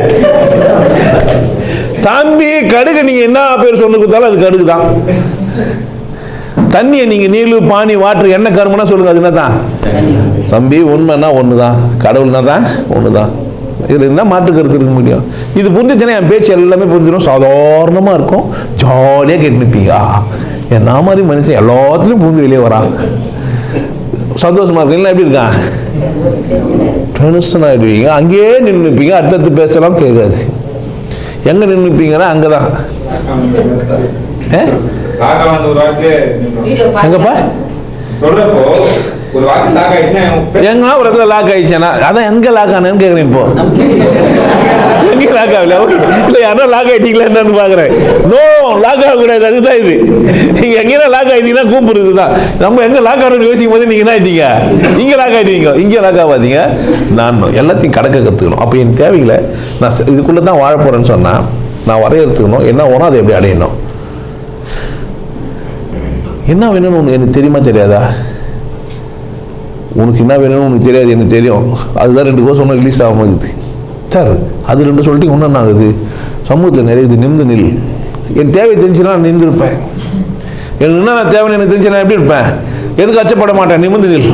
தம்பி கடுகு நீங்கள் என்ன பேர் சொன்னு கொடுத்தாலும் அது கடுகு தான். தண்ணியை நீங்கள் நீளு பானி வாட்டர் என்ன கருமனா சொல்லுங்கள், அது என்ன தான் தம்பி? உண்மைன்னா ஒன்று தான், கடவுள்னா தான் ஒன்று தான். இதில் என்ன மாற்று கருத்து இருக்க முடியும்? இது புரிஞ்சுச்சுன்னா என் பேச்சு எல்லாமே புரிஞ்சிடும். சாதாரணமாக இருக்கும், ஜாலியாக கேட்டுப்பீங்க. என்ன மாதிரி மனுஷன் எல்லாத்துலேயும் புரிஞ்சு வெளியே வரான், சந்தோஷமாக இருக்கு. இல்லை எப்படி இருக்கான், டென்ஷன் ஆகிடுவீங்க. அங்கேயே நின்றுப்பீங்க, அடுத்தடுத்து பேசலாம் கேட்காது. எங்கே நின்றுப்பீங்கன்னா அங்கே தான். எங்கப்பா சொல்றப்போ எங்க ஒரு இடத்துல லாக் ஆயிடுச்சேன்னா அதான் எங்க லாக் ஆனேன்னு கேட்குறேன். இப்போ எங்க லாக் ஆகல? இல்லை யாரா லாக் ஆகிட்டீங்களா என்னன்னு பார்க்குறேன். நோ, லாக் ஆகக்கூடாது. அதுதான் இது. நீங்கள் எங்கேயா லாக் ஆகிட்டீங்கன்னா கூப்பிடுறது தான். நம்ம எங்கே லாக் ஆகணும்னு யோசிக்கும் போது நீங்கள் என்ன ஆகிட்டீங்க? இங்கே லாக் ஆகிட்டீங்க. இங்கே லாக் ஆகாதீங்க. நான் எல்லாத்தையும் கடக்க கற்றுக்கணும். அப்போ என் தேவைகளை நான் இதுக்குள்ளே தான் வாழ போகிறேன்னு சொன்னால் நான் வரையறுத்துக்கணும். என்ன வேணும் அதை எப்படி அடையணும். என்ன வேணும்னு எனக்கு தெரியுமா தெரியாதா? உனக்கு என்ன வேணும்னு உனக்கு தெரியாது, எனக்கு தெரியும். அதுதான் 2 கோர்ஸ் ஒன்றும் ரிலீஸ் ஆகாமல் இருக்குது சார். அது 2 சொல்லிட்டு ஒன்றும் என்ன ஆகுது? சமூகத்தில் நிறைய இது. நிமிந்து நில். என் தேவை தெரிஞ்சுன்னா நான் நின்றுருப்பேன். எனக்கு என்ன தேவைன்னு எனக்கு தெரிஞ்சு நான் எப்படி இருப்பேன்? எதுக்கு அச்சப்பட மாட்டேன்? நிமிந்து நில்.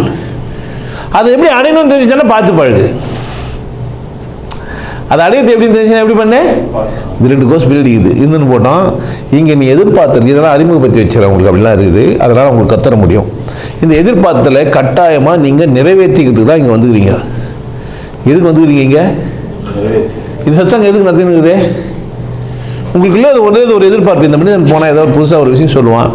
அதை எப்படி அடையணும்னு தெரிஞ்சுன்னா பார்த்து பழகு. அது அடையிறது எப்படின்னு தெரிஞ்சுன்னா எப்படி பண்ணேன்? இந்த 2 கோர்ஸ் பில்டிங்குது இருந்துன்னு போட்டோம். இங்கே நீ எதிர்பார்த்துருக்கு இதெல்லாம் அறிமுகப்படுத்தி வச்சுருக்க உங்களுக்கு அப்படிலாம் இருக்குது. அதனால் உங்களுக்கு கத்தர முடியும். இந்த எதிர்பார்த்தலை கட்டாயமாக நீங்கள் நிறைவேற்றிக்கிறதுக்கு தான் இங்கே வந்துக்கிறீங்க. எதுக்கு வந்துக்கிறீங்க இங்கே? இது சச்சாங்க எதுக்கு நடத்தினுக்குது? உங்களுக்குள்ளே அது ஒரு எதிர்பார்ப்பு. இந்த மனிதன் போனால் ஏதோ புதுசாக ஒரு விஷயம் சொல்லுவான்.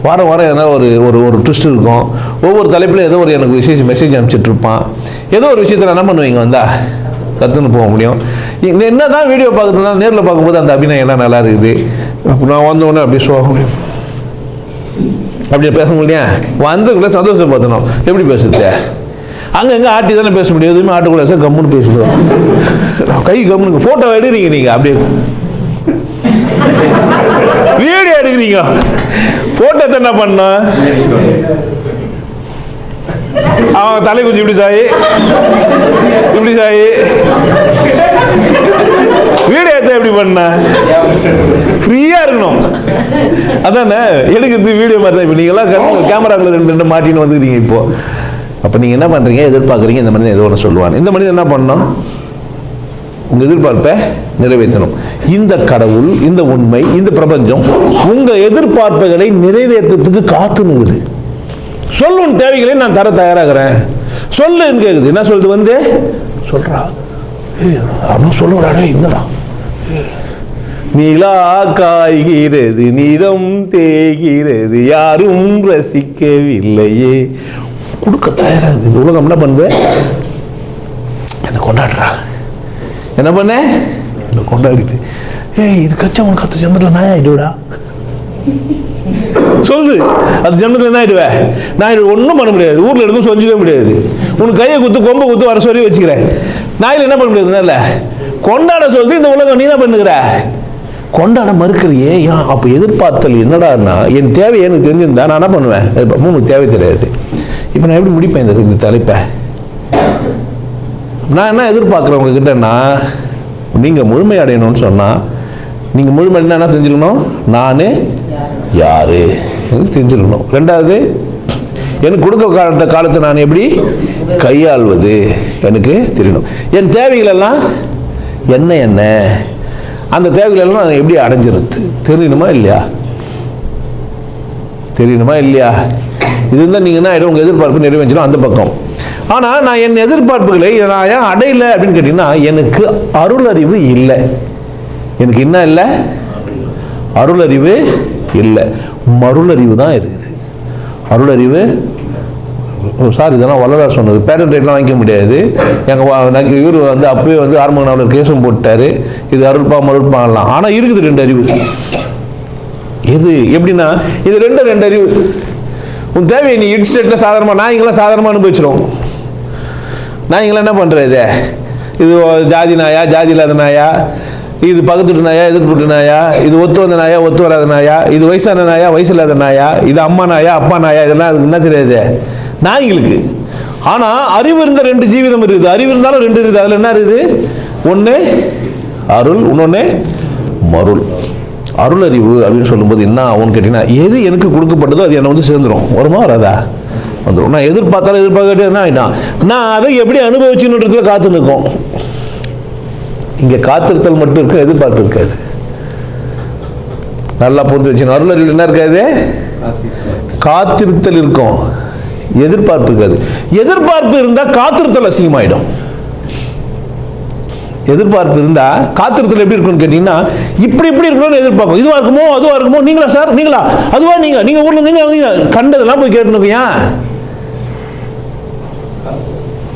வாரம் எதனா ஒரு ட்விஸ்ட் இருக்கும். ஒவ்வொரு தலைப்பில் ஏதோ ஒரு எனக்கு மெசேஜ் அனுப்பிச்சிட்ருப்பான். ஏதோ ஒரு விஷயத்தில் என்ன பண்ணுவீங்க? வந்தால் கற்றுன்னு போக முடியும். என்ன தான் வீடியோ பார்க்குறதுனால நேரில் பார்க்கும்போது அந்த அபிநயம் எல்லாம் நல்லா இருக்குது. நான் வந்தோடனே அப்படியே சொல்ல முடியும், அப்படியே பேச முடியும். வந்ததுக்குள்ளே சந்தோஷப்படுத்தணும். எப்படி பேசுறது? அங்கே ஆட்டி தானே பேச முடியும். எதுவுமே ஆட்டக்கூடாது சார். கம்முன்னு பேசுவோம். கை கம்முனுக்கு ஃபோட்டோ எடுக்கிறீங்க. நீங்கள் அப்படியே வீடியோ எடுக்கிறீங்க. ஃபோட்டோ என்ன பண்ண? அவன் தலை குச்சி இப்படி சாயி வீடியோ எடுத்த எப்படி பண்ண? ஃப்ரீயா இருக்கணும். அதானே எடுக்கிறது வீடியோ மாதிரி தான். இப்போ நீங்களாம் கேமராவில் 2 மாட்டின்னு வந்துக்கிறீங்க. இப்போ அப்போ நீங்கள் என்ன பண்ணுறீங்க? எதிர்பார்க்குறீங்க இந்த மனிதன் ஏதோ ஒன்று சொல்லுவான். இந்த மனிதன் என்ன பண்ணணும்? உங்கள் எதிர்பார்ப்பை நிறைவேற்றணும். இந்த கடவுள், இந்த உண்மை, இந்த பிரபஞ்சம் உங்கள் எதிர்பார்ப்புகளை நிறைவேற்றத்துக்கு காத்துனுக்குது. சொல்லும் தேவைகளை நான் தர தயாராகிறேன். சொல்லுன்னு கேட்குது. என்ன சொல்லுது? வந்து சொல்றா அவனும் சொல்லுவாடா. என்னடா நீலா காய்கிறது, நீதம் தேய்கிறது, யாரும் ரசிக்கவில்லையே. கொடுக்க தயாராகுது. இந்த உலகம் என்ன பண்ணுவேன்? என்ன கொண்டாடுறா. என்ன பண்ண? என்ன கொண்டாடிட்டு இது கச்சா உனக்கு 10 ஜென்மத்தில் நான் ஆயிடுவிடா சொல்லுது. அது ஜென்மத்தில் என்ன ஆயிடுவேன்? நான் ஒன்றும் பண்ண முடியாது. ஊரில் இருக்கும் சொஞ்சிக்கவே முடியாது. உனக்கு கையை குத்து கொம்பை குத்து வர சொல்லி வச்சுக்கிறேன். நாயில் என்ன பண்ண முடியாது? இல்லை கொண்டாட சொல்லுது இந்த உலகம். நீ என்ன பண்ணுகிற? கொண்டாட மறுக்கிறியே. ஏன்? அப்போ எதிர்பார்த்தல் என்னடான்னா, என் தேவை எனக்கு தெரிஞ்சிருந்தா நான் என்ன பண்ணுவேன்? உனக்கு தேவை தெரியாது. இப்போ நான் எப்படி முடிப்பேன் இந்த தலைப்பை? நான் என்ன எதிர்பார்க்குறேன் உங்ககிட்டன்னா, நீங்கள் முழுமை அடையணும்னு சொன்னால் நீங்கள் முழுமை என்ன செஞ்சுக்கணும்? நான் யாரு தெரிஞ்சுக்கணும். 2வது, எனக்கு கொடுக்க காலத்தை நான் எப்படி கையாள்வது எனக்கு தெரியணும். என் தேவைகளெல்லாம் என்ன அந்த தேவைகளெல்லாம் நான் எப்படி அடைஞ்சிருது தெரியணுமா இல்லையா? இது இருந்தால் நீங்கள் என்ன ஆகிடும்? உங்கள் எதிர்பார்ப்பு நிறைவேற்றணும் அந்த பக்கம். ஆனால் நான் என் எதிர்பார்ப்புகளை நான் ஏன் அடையலை அப்படின்னு கேட்டிங்கன்னா, எனக்கு அருளறிவு இல்லை. எனக்கு என்ன இல்லை? அருளறிவு இல்லை. மருளறிவு தான் இருக்குது. அருளறிவு சார் இதெல்லாம் வல்லலார் சொன்னது. பேட்டன் ரேட்லாம் வாங்கிக்க முடியாது. எங்கள் இவர் வந்து அப்பவே வந்து ஆர்மகனாவில் கேஸும் போட்டார். இது அருள்பா மருள்பாலாம். ஆனால் இருக்குது 2 அறிவு. எது எப்படின்னா, இது 2 அறிவு. உன் தேவையை நீ இட்ஸ்டேட்டில் சாதாரணமாக நாய்ங்களாம் சாதாரணமாக அனுபவிச்சிடும். நாய்ங்களாம் என்ன பண்ணுறது? இது ஜாதி நாயா, ஜாதி இல்லாத நாயா, இது பக்கத்துட்டு நாயா, எதிர்ப்புட்டு நாயா, இது ஒத்து வந்த நாயா, ஒத்து வராத நாயா, இது வயசான நாயா, வயசு இல்லாத நாயா, இது அம்மா நாயா, அப்பா நாயா, இதெல்லாம் அதுக்கு என்ன தெரியாது நாய்களுக்கு. ஆனால் அறிவு இருந்த 2 ஜீவிதம் இருக்குது. அறிவு இருந்தாலும் 2 இருக்குது. அதில் என்ன இருக்குது? ஒன்று அருள், இன்னொன்று மருள். அருள் அறிவு அப்படின்னு சொல்லும்போது என்ன ஆகும்னு கேட்டிங்கன்னா, எது எனக்கு கொடுக்கப்பட்டதோ அது என்னை வந்து சேர்ந்துடும். வருமா வராதா? வந்துடும். நான் எதிர்பார்த்தாலும் எதிர்பார்க்கட்டே என்ன ஆகிட்டான், நான் அதை எப்படி அனுபவிச்சுன்றதுல காத்து நிற்கும். இங்கே காத்திருத்தல் மட்டும் இருக்கும், எதிர்பார்ப்பு இருக்காது. நல்லா புரிஞ்சு வச்சு. அருள் அறிவில் என்ன இருக்காது? காத்திருத்தல் இருக்கும், எதிர்பார்ப்பு இருக்காது. எதிர்பார்ப்பு இருந்தால் காத்திருத்தல் அசிங்கமாயிடும். எதிர்பார்ப்பு இருந்தால் காத்திருத்தல் எப்படி இருக்கும்னு கேட்டீங்கன்னா, இப்படி இருக்கணும்னு எதிர்பார்க்கும். இதுவாக இருக்குமோ அதுவாக இருக்குமோ, நீங்களா சார், நீங்களா அதுவா, நீங்கள் ஊரில் நீங்கள் கண்டதெல்லாம் போய் கேட்டுனுக்கு. ஏன்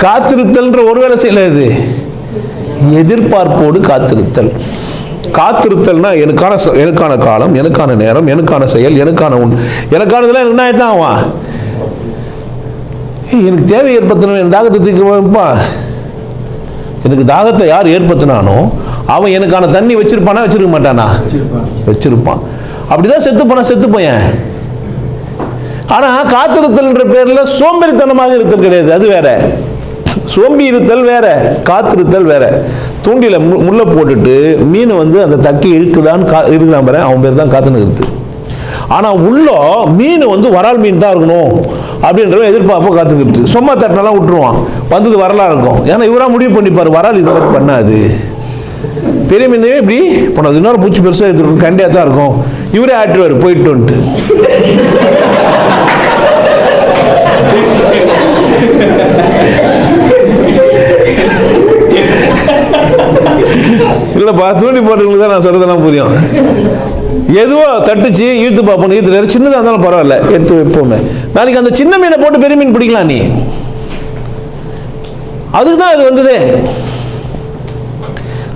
காத்திருத்தல்ன்ற ஒரு வேலை செய்யல, இது எதிர்பார்ப்போடு காத்திருத்தல். காத்திருத்தல்னா எனக்கான காலம், எனக்கான நேரம், எனக்கான செயல், எனக்கானதெல்லாம் என்ன ஆயிடுதான் ஆவான். எனக்கு தேவை ஏற்படுத்தணும், என் தாகத்தை தீர்க்கப்பா. எனக்கு தாகத்தை யார் ஏற்படுத்தினானோ அவன் எனக்கான தண்ணி வச்சிருப்பானா வச்சிருக்க மாட்டானா? வச்சிருப்பான். அப்படிதான் செத்து போயேன். ஆனா காத்திருத்தல்ன்ற பேர்ல சோம்பேறித்தனமாக இருத்தல் கிடையாது, அது வேற. சோம்பி இருத்தல் வேற, காத்திருத்தல் வேற. தூண்டில முள்ள போட்டுட்டு மீன் அந்த தக்கி இழுக்குதான் இருக்கலாம் பாரு, அவன் பேர் தான் காத்துன்னு இருக்கு. ஆனா உள்ள மீன் வரால் மீன் தான் இருக்கணும் அப்படின்ற எதிர்பார்ப்ப காத்துக்கிட்டு சும்மா தட்டினெல்லாம் விட்டுருவான். வந்தது வரலா இருக்கும். ஏன்னா இவரா முடிவு பண்ணிப்பாரு, வரால் இது மாதிரி பண்ணாது, பெரிய மீன் இப்படி பண்ணது, இன்னொரு பூச்சி பெருசாக எடுத்துருக்கும், கண்டியா தான் இருக்கும், இவரே ஆட்டுவார் போயிட்டு வந்துட்டு. இல்லைப்பா, தூண்டி போட்டவங்களுக்கு தான் நான் சொல்றதெல்லாம் புரியும். எதுவோ தட்டுச்சு இழுத்து பார்ப்போம், ஈர்த்து சின்னதாக இருந்தாலும் பரவாயில்ல எடுத்து வைப்போமே. நாளைக்கு அந்த சின்ன மீனை போட்டு பெரிய மீன் பிடிக்கலாம் நீ. அதுதான் அது வந்ததே.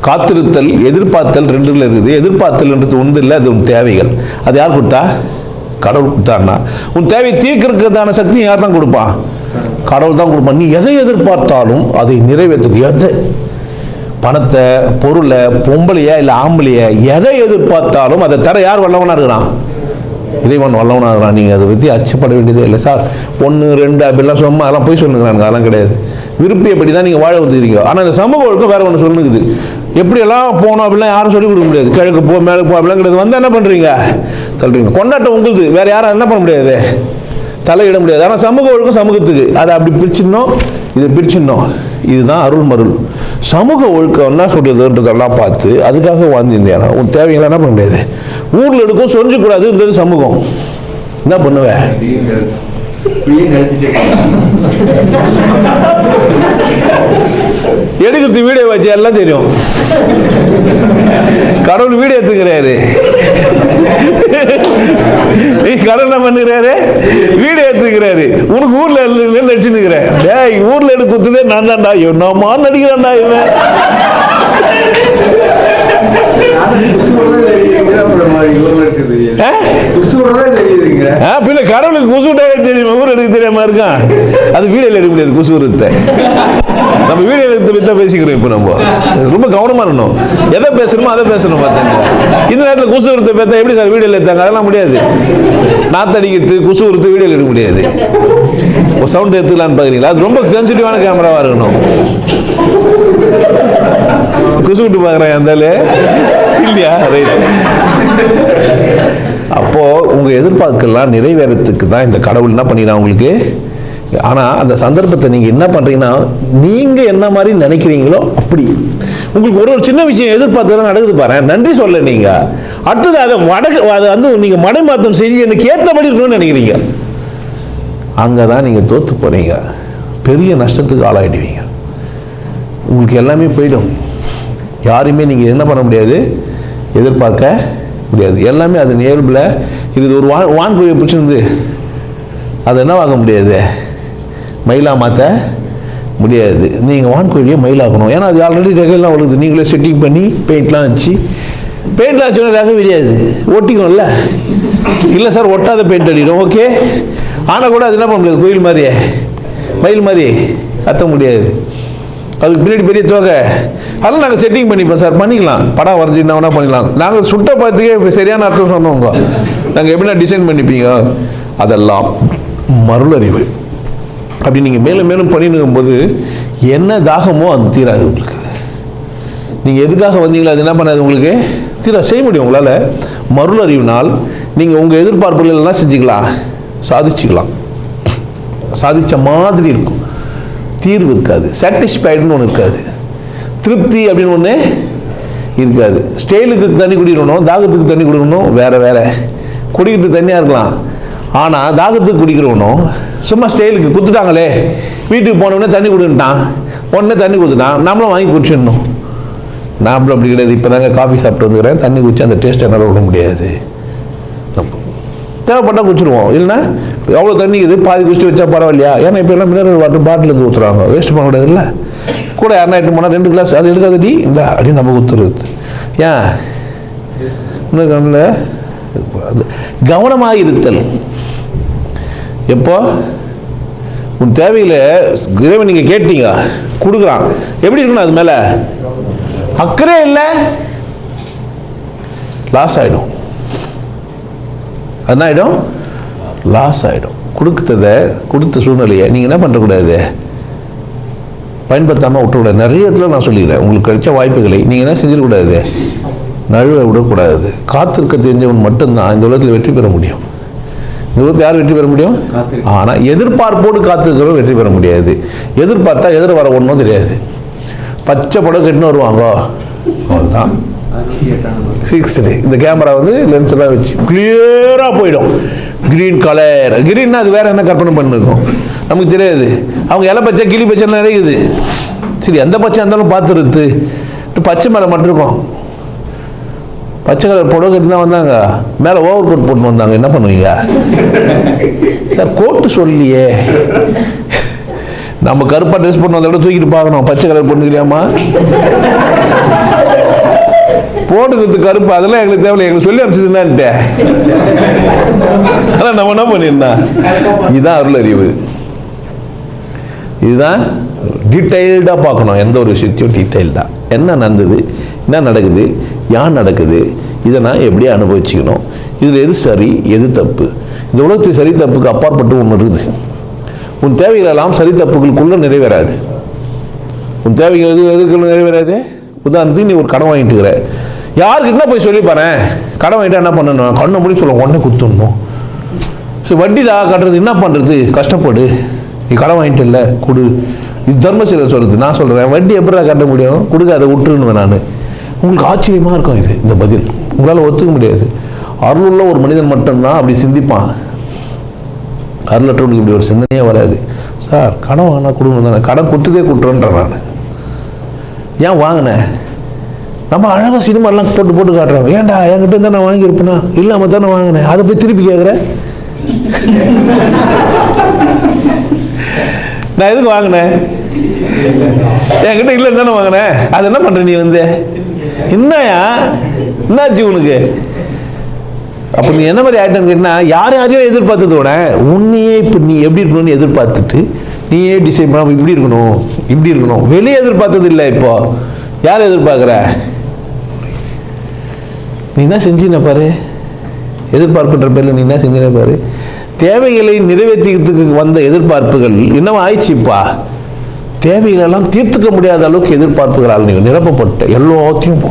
காத்திருத்தல் எதிர்பார்த்தல் ரெண்டுல இருக்குது. எதிர்பார்த்தல் என்றது ஒன்று இல்லை, அது உன் தேவைகள். அது யார் கொடுத்தா? கடவுள் கொடுத்தாருன்னா உன் தேவையை தீர்க்கிறதுக்கான சக்தி யார் தான் கொடுப்பான்? கடவுள் தான் கொடுப்பான். நீ எதை எதிர்பார்த்தாலும் அதை நிறைவேற்றுக்கு, எதை பணத்தை, பொருளை, பொம்பளையா இல்லை ஆம்பளையா, எதை எதிர்பார்த்தாலும் அதை தர யார் வல்லவனா இருக்கிறான்? இறைவன் வல்லவனா இருக்கிறான். நீங்கள் அதை பற்றி அச்சப்பட வேண்டியதே இல்லை. சார் 1 2 அப்படிலாம் சும்மா அதெல்லாம் போய் சொல்லுங்கிறாங்க, அதெல்லாம் கிடையாது. விருப்பியப்படி தான் நீங்கள் வாழ வந்துக்கிறீங்க. ஆனால் இந்த சமூக ஒழுக்கம் வேற ஒன்று சொல்லுங்குது. எப்படியெல்லாம் போகணும் அப்படிலாம் யாரும் சொல்லிக் கொடுக்க முடியாது. கிழக்கு போ மேலே போ அப்படிலாம் கிடையாது. வந்து என்ன பண்ணுறீங்க? தள்ளுறீங்க. கொண்டாட்டம் உங்களுது, வேற யாரும் என்ன பண்ண முடியாது, தலையிட முடியாது. ஆனால் சமூக ஒழுக்கம் சமூகத்துக்கு, அதை அப்படி பிரிச்சிடணும், இதை பிரிச்சிடணும். இதுதான் அருள் மருள். சமூக ஒழுக்கம் என்ன சொல்றதுன்றதெல்லாம் பார்த்து அதுக்காக வாழ்ந்திருந்தேன். உன் தேவைகளை என்ன பண்ண முடியாது, ஊரில் எடுக்கும் சொஞ்சக்கூடாதுன்றது சமூகம். என்ன பண்ணுவேன்? எடுக்கிறது வீடியோ வச்சு எல்லாம் தெரியும். கடவுள் வீடியோ எடுத்துக்கிறாரு, கடவுள் என்ன பண்ணுறாரு? வீடியோ எடுத்துக்கிறாரு. உனக்கு ஊர்ல நடிச்சுன்னு ஊர்ல எடுத்து குத்துதே நான் தான்டா, என்னமா நடிக்கிறான்டா இவன். பின்ன கடவுளுக்கு குசுட்டாவே தெரியும், ஊர் எடுக்க தெரியாம இருக்கான். அது வீடியோல எடுக்க முடியாது குசுரத்தை. நம்ம வீடியோ எடுத்து பேசிக்கிறோம். இப்போ நம்ம ரொம்ப கவனமா இருக்கணும், எதை பேசணுமோ அதை பேசணும். இந்த நேரத்தில் குசுரத்தை பேச எப்படி சார் வீடியோல எடுத்தாங்க? அதெல்லாம் முடியாது. நாத்தடிக்கிறது குசுரத்து வீடியோல எடுக்க முடியாது. சவுண்ட் எடுத்துக்கலான்னு பாக்குறீங்களா? அது ரொம்ப சென்சிட்டிவான கேமராவா இருக்கணும். குசு விட்டு பாக்குறேன் அந்த இல்லையா? அப்போ உங்க எதிர்பார்க்கலாம் நிறைவேறத்துக்கு தான் இந்த கடவுள் என்ன பண்ணினா உங்களுக்கு. ஆனா அந்த சந்தர்ப்பத்தை நீங்க என்ன பண்றீங்கன்னா, நீங்க என்ன மாதிரி நினைக்கிறீங்களோ அப்படி உங்களுக்கு ஒரு சின்ன விஷயம் எதிர்பார்த்து நடக்குது பாரு, நன்றி சொல்ல நீங்க. அடுத்தது அதை நீங்க மடைமாற்றம் செய்து எனக்கு ஏற்றபடி இருக்கணும்னு நினைக்கிறீங்க. அங்கதான் நீங்க தோத்து போறீங்க, பெரிய நஷ்டத்துக்கு ஆளாயிடுவீங்க. உங்களுக்கு எல்லாமே போயிடும். யாருமே நீங்கள் என்ன பண்ண முடியாது, எதிர்பார்க்க முடியாது. எல்லாமே அது நேர்பில் இது. ஒரு வான்கோழியை பிடிச்சிருந்து அதை என்ன வாங்க முடியாது, மயிலா மாற்ற முடியாது. நீங்கள் வான்கோழியை மயிலாக்கணும். ஏன்னா அது ஆல்ரெடி ரெகைலாம் வருது. நீங்களே செட்டிங் பண்ணி பெயிண்ட்லாம் வச்சு ரக விடியாது, ஒட்டிக்கணும்ல. இல்லை சார் ஒட்டாத பெயிண்ட் அடிக்கிறோம், ஓகே. ஆனால் கூட அது என்ன பண்ண முடியாது, கோயில் மாதிரியே மயில் மாதிரி கத்த முடியாது. அதுக்கு பின்னாடி பெரிய தொகை. அதெல்லாம் நாங்கள் செட்டிங் பண்ணிப்போம் சார், பண்ணிக்கலாம். படம் வரைஞ்சின்னா வேணா பண்ணிக்கலாம். நாங்கள் சுட்ட பார்த்துக்கே சரியான அர்த்தம் சொன்னோங்க. நாங்கள் எப்படின்னா டிசைன் பண்ணிப்பீங்க. அதெல்லாம் மருளறிவு. அப்படி நீங்கள் மேலும் மேலும் பண்ணினுக்கும் போது என்ன தாகமோ அது தீராது உங்களுக்கு. நீங்கள் எதுக்காக வந்தீங்களோ அது என்ன பண்ணாது உங்களுக்கு செய்ய முடியும் உங்களால். மருள் அறிவினால் நீங்கள் உங்கள் எதிர்பார்ப்புகள் எல்லாம் செஞ்சுக்கலாம், சாதிச்சுக்கலாம். சாதித்த மாதிரி இருக்கும். தீர்வு இருக்காது, சாட்டிஸ்ஃபைடுன்னு ஒன்று இருக்காது, திருப்தி அப்படின்னு ஒன்று இருக்காது. ஸ்டைலுக்கு தண்ணி குடிக்கணும், தாகத்துக்கு தண்ணி குடிக்கணும், வேற வேற. குடிக்கிறது தண்ணியாக இருக்கலாம், ஆனால் தாகத்துக்கு குடிக்கிறவனும் சும்மா ஸ்டைலுக்கு குத்துட்டாங்களே, வீட்டுக்கு போனவுடனே தண்ணி கொடுத்துட்டான், உடனே தண்ணி கொடுத்துட்டான், நம்மளும் வாங்கி குடிச்சிடணும். நாமளும் அப்படி கிடையாது. இப்போ தாங்க காஃபி சாப்பிட்டு வந்துக்கிறேன், தண்ணி குடிச்சு அந்த டேஸ்ட் என்னால் விட முடியாது. தேவைப்பட்டால் குடிச்சிருவோம். இல்லைன்னா எவ்வளோ தண்ணி இது பாதி குடிச்சிட்டு வச்சா பரவாயில்லையா? ஏன்னா இப்போ எல்லாம் மினரல் வாட்டர் பாட்டிலுக்கு ஊற்றுறாங்க, வேஸ்ட் பண்ணக்கூடாது. இல்லை கூட யாருன்னா எட்டு போனால் 2 கிளாஸ் அது எடுக்காதடி இந்த அடி நம்ம ஊற்றுறது. ஏன் கவனமாக இருத்தல். எப்போ உன் தேவையில் இறைவன் நீங்கள் கேட்டீங்க கொடுக்குறான், எப்படி இருக்கணும்? அது மேலே அக்கறை இல்லை, லாஸ் ஆகிடும். அது என்ன ஆகிடும்? லாஸ் ஆகிடும். கொடுத்த சூழ்நிலையை நீங்கள் என்ன பண்ணக்கூடாது, பயன்படுத்தாமல் விட்டுக்கூடாது. நிறைய இடத்துல நான் சொல்லிக்கிறேன், உங்களுக்கு கிடைச்ச வாய்ப்புகளை நீங்கள் என்ன செஞ்சிடக்கூடாது, நழுவ விடக்கூடாது. காத்திருக்க தெரிஞ்சவன் மட்டும்தான் இந்த உலகத்தில் வெற்றி பெற முடியும். இந்த உலகத்தில் யார் வெற்றி பெற முடியும்? ஆனால் எதிர்பார்ப்போடு காத்திருக்கிறவங்க வெற்றி பெற முடியாது. எதிர்பார்த்தா எதிர வர ஒன்றும் தெரியாது. பச்சை படம் கட்டின்னு வருவாங்க, அவ்வளோதான் ஃபிக்ஸ்டு. இந்த கேமரா லென்ஸ் எல்லாம் வச்சு கிளியராக போயிடும். கிரீன் கலர், கிரீன்னா அது வேற என்ன கற்பனை பண்ணிருக்கோம் நமக்கு தெரியாது. அவங்க இலை பச்சை கிளி பச்சை நிறையுது. சரி, எந்த பச்சை இருந்தாலும் பார்த்துருது. பச்சை மேலே மட்டும் இருக்கும். பச்சை கலர் புடவை கட்டி தான் வந்தாங்க, மேலே ஓவர் கோட் போட்டு வந்தாங்க. என்ன பண்ணுவீங்க சார்? கோட்டு சொல்லியே, நம்ம கருப்பாக ட்ரெஸ் பண்ண வந்த விட தூக்கிட்டு பார்க்கணும். பச்சை கலர் பொண்ணுக்கிறியாமா போட்டுக்கிறது கருப்பு, அதெல்லாம் எங்களுக்கு தேவையில்லை, எங்களுக்கு சொல்லி அனுப்பிச்சதுன்னான்ட்டு. அதான் நம்ம என்ன பண்ணிருந்தா, இதுதான் அருள் அறிவு. இதுதான் டீட்டெயில்டாக பார்க்கணும். எந்த ஒரு விஷயத்தையும் டீட்டெயில்டாக என்ன நடந்தது, என்ன நடக்குது, யார் நடக்குது, இதை நான் எப்படி அனுபவிச்சுக்கணும், இதில் எது சரி எது தப்பு. இந்த உலகத்தை சரி தப்புக்கு அப்பாற்பட்டு ஒன்று இருக்குது. உன் தேவைகள் எல்லாம் சரி தப்புகளுக்குள்ளே நிறைவேறாது. உன் தேவைகள் எதுக்குள்ள நிறைவேறாது? உதாரணத்துக்கு நீ ஒரு கடன் வாங்கிட்டு இருக்கிற, யாருக்கிட்ட போய் சொல்லி பாரு, கடன் வாங்கிட்டா என்ன பண்ணணும், கண்ணை முடி சொல்ல உடனே கொடுத்துடணும். ஸோ வட்டிடா கட்டுறது, என்ன பண்ணுறது, கஷ்டப்படு. நீ கடன் வாங்கிட்டு இல்லை கொடு. இது தர்மசீலன் சொல்கிறது. நான் சொல்கிறேன், வட்டி எப்படா கட்ட முடியும், கொடுக்காத விட்டுருன்னு நான். உங்களுக்கு ஆச்சரியமாக இருக்கும் இந்த பதில், உங்களால் ஒத்துக்க முடியாது. அருளுள்ள ஒரு மனிதன் மட்டும்தான் அப்படி சிந்திப்பான். அருளற்றவனுக்கு இப்படி ஒரு சிந்தனையே வராது. சார் கடன் வாங்கினா கொடுங்க தானே, கடன் கொடுத்ததே கொடுத்துறேன்ற நான். ஏன் வாங்கினேன்? நம்ம அழகாக சினிமாலாம் போட்டு காட்டுறாங்க. ஏன்டா என்கிட்ட இருந்தால் நான் வாங்கியிருப்பேனா? இல்லாமல் தானே வாங்கினேன். அதை போய் திருப்பி கேட்குறேன், நான் எதுக்கு வாங்கினேன்? என்கிட்ட இல்லை தானே வாங்கினேன். அது என்ன பண்ணுற நீ என்னையா என்னாச்சு உனக்கு? அப்போ நீ என்ன மாதிரி ஆகிட்டேன்னு கேட்டினா, யாரையோ எதிர்பார்த்ததோட உன்னையே இப்போ நீ எப்படி இருக்கணும்னு எதிர்பார்த்துட்டு நீயே டிசைட் பண்ண இப்படி இருக்கணும் இப்படி இருக்கணும். வெளியே எதிர்பார்த்தது இல்லை. இப்போ யார் எதிர்பார்க்குற? நீ என்ன செஞ்சின பாரு, எதிர்பார்ப்புன்ற பேரில் நீ என்ன செஞ்சின பாரு. தேவைகளை நிறைவேற்றிக்கிறதுக்கு வந்த எதிர்பார்ப்புகள் என்னவோ ஆயிடுச்சுப்பா. தேவைகளெல்லாம் தீர்த்துக்க முடியாத அளவுக்கு எதிர்பார்ப்புகளால் நீங்கள் நிரப்பப்பட்ட எல்லாத்தையும்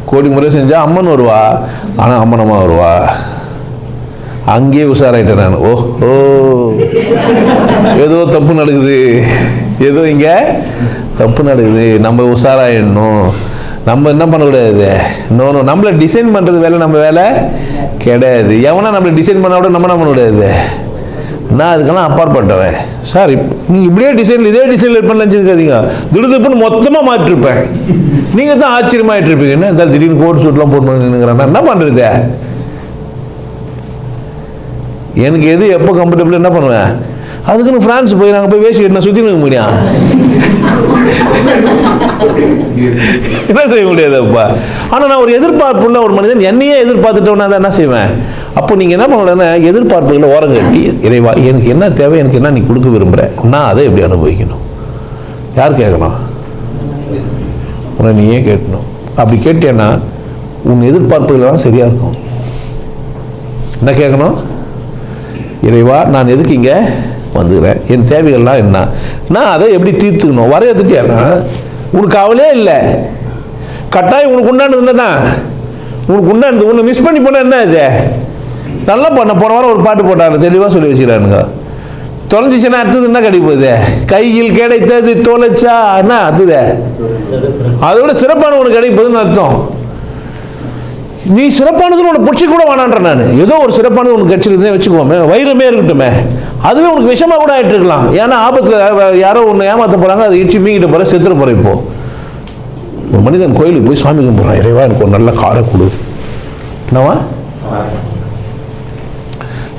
கோடி முறை செஞ்சால் அம்மன் வருவா, ஆனால் அம்மனம்மா வருவா. அங்கேயே உஷாராயிட்டேன் நான். ஓ ஏதோ தப்பு நடக்குது, ஏதோ இங்கே தப்பு நடக்குது, நம்ம உஷாராயிடணும். நம்ம என்ன பண்ணக்கூடாது, இன்னொன்று நம்மளை டிசைன் பண்ணுறது வேலை நம்ம வேலை கிடையாது. எவனா நம்மளை டிசைன் பண்ண விட நம்ம என்ன பண்ணக்கூடாது. நான் அதுக்கெல்லாம் அப்பாற்பட்டவன் சார். நீங்கள் இப்படியே டிசைனில் இதே டிசைனில் இருப்பேன்னு நினச்சிருக்காதீங்க. திடுதுப்புன்னு மொத்தமாக மாற்றிருப்பேன். நீங்கள் தான் ஆச்சரியமாயிட்டு இருப்பீங்க. என்ன இருந்தாலும் திடீர்னு கோட் சூட்லாம் போட்டு வந்து நின்றுக்கிறேன், என்ன பண்ணுறது? எனக்கு எது எப்போ கம்ஃபர்டபுள் என்ன பண்ணுவேன். அதுக்குன்னு ஃப்ரான்ஸ் போய் நாங்கள் போய் வேஸ்ட் என்ன சுற்றி நிற்க முடியும், என்ன செய்ய முடியாது அப்பா. ஆனால் நான் ஒரு எதிர்பார்ப்புள்ள ஒரு மனிதன், என்னையே எதிர்பார்த்துட்டோன்னா தான் என்ன செய்வேன். அப்போ நீங்கள் என்ன பண்ணணும்னா, எதிர்பார்ப்புகளை ஓரம் கட்டி, இறைவா எனக்கு என்ன தேவை, எனக்கு என்ன நீ கொடுக்க விரும்புகிற, நான் அதை எப்படி அனுபவிக்கணும். யார் கேட்கணும்? உன்னை நீயே கேட்கணும். அப்படி கேட்டேன்னா உன் எதிர்பார்ப்புகள்லாம் சரியாக இருக்கும். என்ன கேட்கணும்? இறைவா நான் எதுக்கு இங்கே வந்துக்கிறேன், என் தேவைகள்லாம் என்ன, நான் அதை எப்படி தீர்த்துக்கணும். வரையத்துட்டேன்னா உனக்கு அவளே இல்லை, கட்டாயம் உனக்கு உண்டானது தான். உனக்கு உண்டானது உன்னை மிஸ் பண்ணி போனால் என்ன இது? நல்லா பண்ண போன வாரம் ஒரு பாட்டு போட்டாங்க, தெளிவாக சொல்லி வச்சுக்கிறானுங்க. தொலைஞ்சிச்சுன்னா அடுத்தது என்ன கிடைக்க போகுது? கையில் கிடைத்தது தொலைச்சா என்ன அடுத்தது? அதோட சிறப்பான உனக்கு கிடைக்க போகுதுன்னு அர்த்தம். நீ சிறப்பானதுன்னு உனக்கு பிடிச்சி கூட வேணான்ற நான். ஏதோ ஒரு சிறப்பானது உனக்கு கிடைச்சிருந்தே வச்சுக்கோமே, வைரமே இருக்கட்டுமே, அதுவே உனக்கு விஷமாக கூட ஆகிட்டு இருக்கலாம். ஏன்னா ஆபத்தில் யாரோ ஒன்று ஏமாற்ற போகிறாங்க, அதை இடிச்சு மீங்கிட்ட போகிற செத்துற போகிற. இப்போ ஒரு மனிதன் கோயிலுக்கு போய் சாமி கும்பிட்றான், இறைவா எனக்கு ஒரு நல்ல காரை கொடு, என்னவா?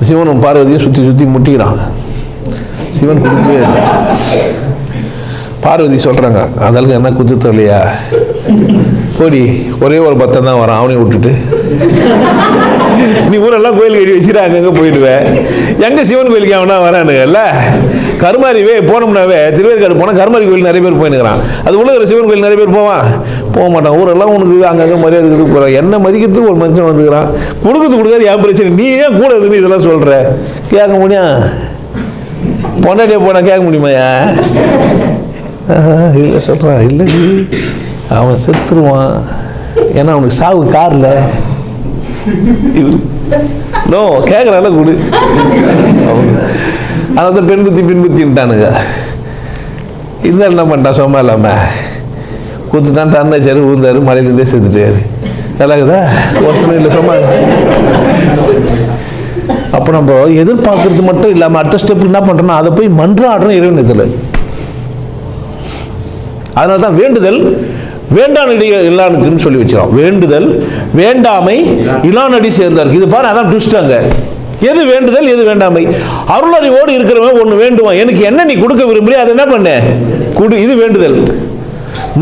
சிவனும் பார்வதியும் சுற்றி சுற்றி முட்டிக்கிறான். சிவன் கொடுக்கவே இல்லை. பார்வதி சொல்கிறாங்க, அதற்கு என்ன குத்து தொல்லையா, போடி, ஒரே ஒரு பத்தம் தான் வரான், அவனையும் விட்டுட்டு நீ ஊரெல்லாம் கோயில் கட்டி வச்சுட்டு அங்கங்கே போயிடுவேன். எங்கே சிவன் கோயிலுக்கு அவனா வரானுங்கல்ல. கருமாரிவே போனோம்னாவே திருவேற்காடு போனால் கருமாரி கோயில் நிறைய பேர் போயினுக்கிறான். அது உள்ள சிவன் கோயில் நிறைய பேர் போக மாட்டான். ஊரெல்லாம் உனக்கு அங்கங்கே மரியாதைக்கு போகிறான். என்ன மதிக்கிறதுக்கு ஒரு மனுஷன் வந்துக்கிறான். கொடுக்காது என் பிரச்சனை, நீ ஏன் கூட இருக்குன்னு இதெல்லாம் சொல்கிற? கேட்க முடியும்? பொண்டாட்டியே போனால் கேட்க முடியுமாயா? இல்லை சொல்கிறான், இல்லை அவன் செத்துருவான், ஏன்னா அவனுக்கு சாவு காரில். நோ கேட்குறால கொடு. அதனால தான் பின்புத்தின்ட்டானுங்க. இந்த என்ன பண்ணிட்டான், சும்மா இல்லாமல் கொடுத்துட்டான். டன்னாச்சாரு ஊந்தாரு, மலையிலேருந்தே செத்துட்டாரு. நல்லாக்குதா? ஒருத்தனும் இல்லை, சும்மா. அப்போ நம்ம எதிர்பார்க்கறது மட்டும் இல்லாமல் அடுத்த ஸ்டெப் என்ன பண்ணுறோம்னா அதை போய் மன்றாடுறோம் இறைவன் இதில். அதனால தான் வேண்டுதல் வேண்டானடி இல்லானுக்குன்னு சொல்லி வச்சிடும். வேண்டுதல் வேண்டாமை இலானடி சேர்ந்தாருக்கு. இது பாரு, அதான் ட்விஸ்டாங்க. எது வேண்டுதல், எது வேண்டாமை? அருளறிவோடு இருக்கிறவன் ஒன்று வேண்டுவான், எனக்கு என்ன நீ கொடுக்க விரும்புறிய அதை என்ன பண்ண கொடு, இது வேண்டுதல்.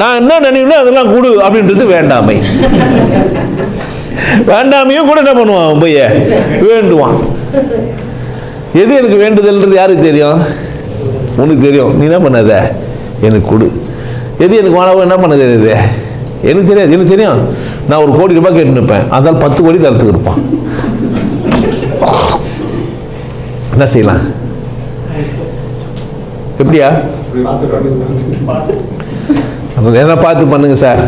நான் என்ன நினைக்கிறேன் அதெல்லாம் கொடு அப்படின்றது வேண்டாமை. வேண்டாமையும் கூட என்ன பண்ணுவான், போய் வேண்டுவான். எது எனக்கு வேண்டுதல்ன்றது யாருக்கு தெரியும்? உனக்கு தெரியும். நீ என்ன பண்ணாத, எனக்கு கொடு. எது எனக்கு வாழவும் என்ன பண்ண தெரியுது? எனக்கு தெரியாது. எனக்கு தெரியும், நான் ஒரு கோடி ரூபாய் கேட்டு நிற்பேன், அதனால் 10 கோடி தரத்துக்கு இருப்பான். என்ன செய்யலாம்? எப்படியா? எதனா பார்த்து பண்ணுங்க சார்.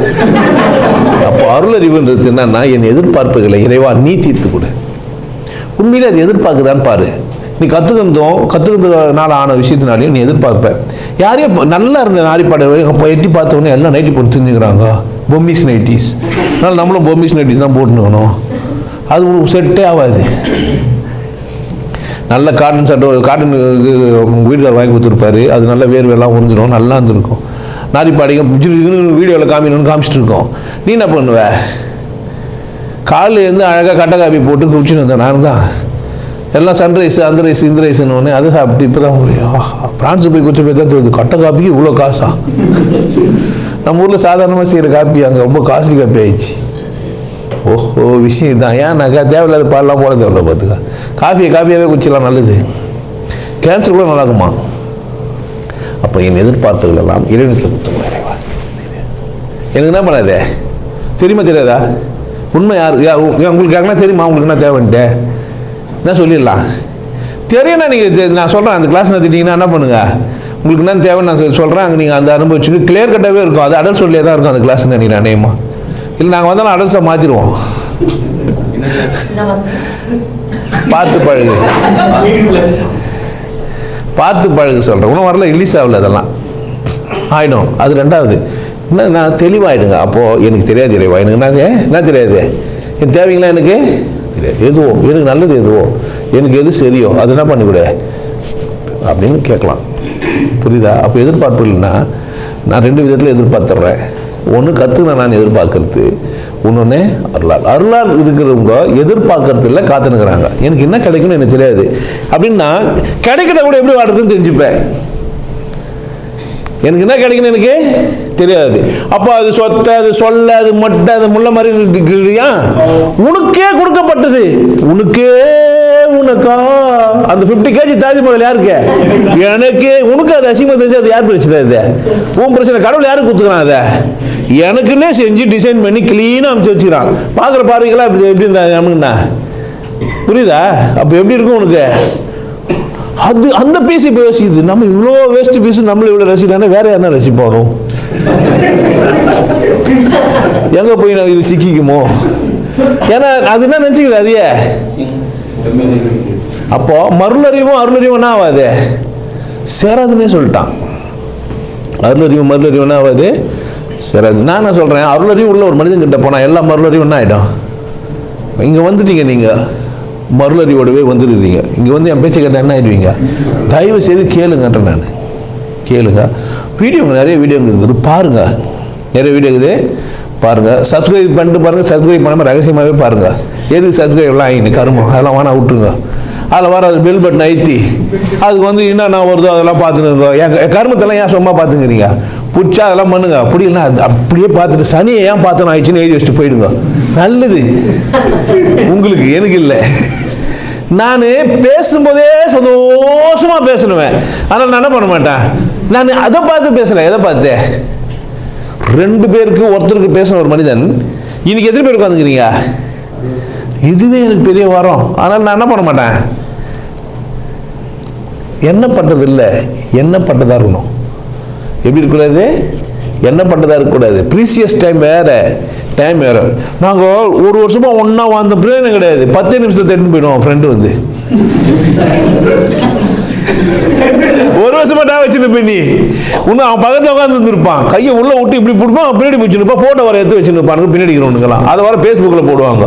அப்போ அருளறிவுன்றது என்னன்னா, என் எதிர்பார்ப்புகளை இறைவா நீ தீர்த்து கொடு. உண்மையிலே அது எதிர்பார்க்குதான்னு பாரு. நீ கற்றுக்கிறதுனால ஆன விஷயத்தினாலையும் நீ எதிர்பார்ப்ப. யாரையும் நல்லா இருந்த நாரிப்பாடு அப்போ எட்டி பார்த்தோன்னே எல்லாம் நைட்டி போட்டு தெரிஞ்சுக்கிறாங்க, பொம்மிஸ் நைட்டிஸ். அதனால் நம்மளும் பொம்மிஸ் நைட்டிஸ் தான் போட்டுக்கணும். அது உங்களுக்கு செட்டே ஆகாது. நல்ல காட்டன் சட்டை, காட்டன் இது வீட்டுக்கார் வாங்கி கொடுத்துருப்பாரு, அது நல்ல வேர்வெல்லாம் உறிஞ்சிடும், நல்லா இருந்திருக்கும். நாரிப்பாடிங்க வீடியோவில் காமிச்சிட்டு இருக்கோம். நீ என்ன பண்ணுவ? காலையில் இருந்து அழகாக கட்டை காப்பி போட்டு குடிச்சுன்னு வந்தேன். நான் தான் எல்லாம் சன்ரைஸ் அந்த ரைஸ் இந்த ரைஸ்ன்னு ஒன்று அதை சாப்பிட்டு இப்போ தான் முடியும். பிரான்ஸு போய் குடிச்ச போய் தான் தெரியுது, கட்டை காப்பிக்கு இவ்வளோ காசா? நம்ம ஊரில் சாதாரணமாக செய்கிற காப்பி அங்கே ரொம்ப காஸ்ட்லி காப்பி ஆயிடுச்சு. ஓஹோ, விஷயம் தான். ஏன்னாக்கா தேவையில்லாத பாடலாம் போட தேவையில்ல. பார்த்துக்கா, காஃபியாகவே குடிச்சிடலாம், நல்லது. கேன்சர் கூட நல்லாக்குமா? அப்போ என் எதிர்பார்ப்புகள் எல்லாம் இறைவனத்தில் கொடுத்துருவோம். இறைவா எனக்கு என்ன பண்ணாதே, தெரியுமா தெரியாதா? உண்மை உங்களுக்கு யாருன்னா தெரியுமா? உங்களுக்கு என்ன தேவைன்ட்டு என்ன சொல்லிடலாம். தெரியும்னா நீங்கள் நான் சொல்கிறேன், அந்த கிளாஸ் நடத்திட்டீங்கன்னா என்ன பண்ணுங்க, உங்களுக்கு என்ன தேவைன்னு நான் சொல்கிறேன். அங்கே நீங்கள் அந்த அனுபவிச்சுக்கு கிளியர் கட்டாகவே இருக்கும். அது அடல் சொல்லியே தான் இருக்கும் அந்த கிளாஸ் நினைக்கிறேன். அநேகமாக இல்லை, நாங்கள் வந்தாலும் அடல்ஸாக மாற்றிடுவோம். பார்த்து பழகு, பார்த்து பழகு சொல்கிறேன். இன்னும் வரல, ரிலீஸ் ஆகல, அதெல்லாம் ஆகிடும். அது ரெண்டாவது என்ன, நான் தெளிவாகிடுங்க. அப்போது எனக்கு தெரியாது இறைவா, எனக்கு என்ன தெரியாது, என் தேவைங்களா எனக்கு தெரியாது. எதுவோ எனக்கு நல்லது, எதுவோ எனக்கு எது சரியோ அது என்ன பண்ணிவிட அப்படின்னு கேட்கலாம். புரியுதா? அப்போ எதிர்பார்ப்பு இல்லைன்னா நான் 2 விதத்தில் எதிர்பார்த்துட்றேன். ஒன்று கற்றுனா நான் எதிர்பார்க்கறது, இன்னொன்று அருளால் இருக்கிறவங்க எதிர்பார்க்கறது இல்லை, காத்துனுக்கிறாங்க. எனக்கு என்ன கிடைக்கும்னு எனக்கு தெரியாது அப்படின்னா கிடைக்கிறத கூட எப்படி வாடுறதுன்னு தெரிஞ்சுப்பேன். எனக்கு என்ன கிடைக்குன்னு எனக்கு தெரியாது. அப்போ அது சொத்த, அது சொல்ல, அது மொட்டை, அது முள்ள மாதிரி இருக்கிறியா? உனக்கே கொடுக்கப்பட்டது, உனக்கா அந்த 50 kg தாஜ்மஹால் யாருக்கு? எனக்கு. உனக்கு அது அசிங்கமாக தெரிஞ்சு அது யார் பிரச்சனை? இது உன் பிரச்சனை. கடவுள் யாருக்கு கொடுத்துக்கிறான்? அதை எனக்குன்னே செஞ்சு டிசைன் பண்ணி கிளீனாக அமைச்சு வச்சுக்கிறான். பார்க்குற பார்வைகளா எப்படி இருந்தா நமக்குண்ணா? புரியுதா? அப்போ எப்படி இருக்கும் உனக்கு? அது அந்த பீஸ் இப்போ யோசிக்குது, நம்ம இவ்வளோ வேஸ்ட் பீஸ் நம்மள இவ்வளோ ரசிக்கலான்னா வேற யாருன்னா ரசிப்பானோ? எங்கே போய் நான் இது சிக்கிக்குமோ? ஏன்னா அது என்ன நினச்சிக்குது அதையே. அப்போ மருளறிவும் என்ன ஆகாது, சேராதுன்னே சொல்லிட்டான். மருளறிவு என்ன ஆகாது, சேராது. நான் என்ன சொல்கிறேன், அருளறிவு உள்ள ஒரு மனிதன் கிட்ட போனால் எல்லா மருளறிவும் என்ன ஆகிடும்? இங்கே வந்துட்டீங்க, நீங்கள் மருளறிவோடவே வந்துடுறீங்க. இங்கே வந்து என் பேச்சை கேட்டால் என்ன ஆகிடுவீங்க? தயவு செய்து கேளுங்கன்றேன். நான் கேளுங்க. வீடியோங்க நிறைய வீடியோங்க இருக்குது, பாருங்கள். நிறைய வீடியோ இருக்குது, பாருங்கள், சப்ஸ்கிரைப் பண்ணிட்டு பாருங்கள். சப்ஸ்கிரைப் பண்ணாமல் ரகசியமாகவே பாருங்கள். எது சப்ஸ்கிரைப்லாம் ஆகின்னு கருமம், அதெல்லாம் வேணா விட்டுருங்க. அதில் வர அது பெல் பட்டன் அழுத்தி அதுக்கு வந்து என்னென்ன வருதோ அதெல்லாம் பார்த்துன்னு என் கருமத்தெல்லாம் ஏன் சும்மா பார்த்துக்கிறீங்க? பிடிச்சா அதெல்லாம் பண்ணுங்க. அப்படி இல்லை, அது அப்படியே பார்த்துட்டு சனியை ஏன் பார்த்தோன்னு ஆயிடுச்சுன்னு எழுதி வச்சுட்டு போயிடுங்க. நல்லது உங்களுக்கு, எனக்கு இல்லை. நான் பேசும்போதே சந்தோஷமாக பேசணுவேன். அதனால் நான் என்ன பண்ண மாட்டேன், நான் அதை பார்த்து பேசலை. எதை பார்த்து? 2 பேருக்கு ஒருத்தருக்கு பேசின ஒரு மனிதன் இன்னைக்கு எத்தனை பேர் உட்காந்துக்கிறீங்க? இதுவே எனக்கு பெரிய வரம். அதனால் நான் என்ன பண்ண மாட்டேன், என்ன பட்டது இல்லை, என்ன பட்டதாக இருக்கணும். எப்படி இருக்கக்கூடாது? என்ன பட்டதாக இருக்கக்கூடாது. ப்ரீசியஸ் டைம் வேறு, டைம் வேறு. நாங்கள் ஒரு வருஷமாக ஒன்றா வாழ்ந்த பிரயோஜனம் கிடையாது. 10 நிமிஷத்தை தேடின்னு போயிடுவோம். ஃப்ரெண்டு வந்து ஒரு வருஷமா நான் வச்சுன்னு போய் நீ இன்னும் அவன் பக்கத்தில் உட்காந்து இருப்பான். கையை உள்ள விட்டு இப்படி பிடிப்பான், பின்னாடி பிடிச்சிருப்பான். போட்டோ வர எடுத்து வச்சுருப்பானுங்க பின்னாடி இருக்கிறவனுங்களாம். அதை வர ஃபேஸ்புக்கில் போடுவாங்க.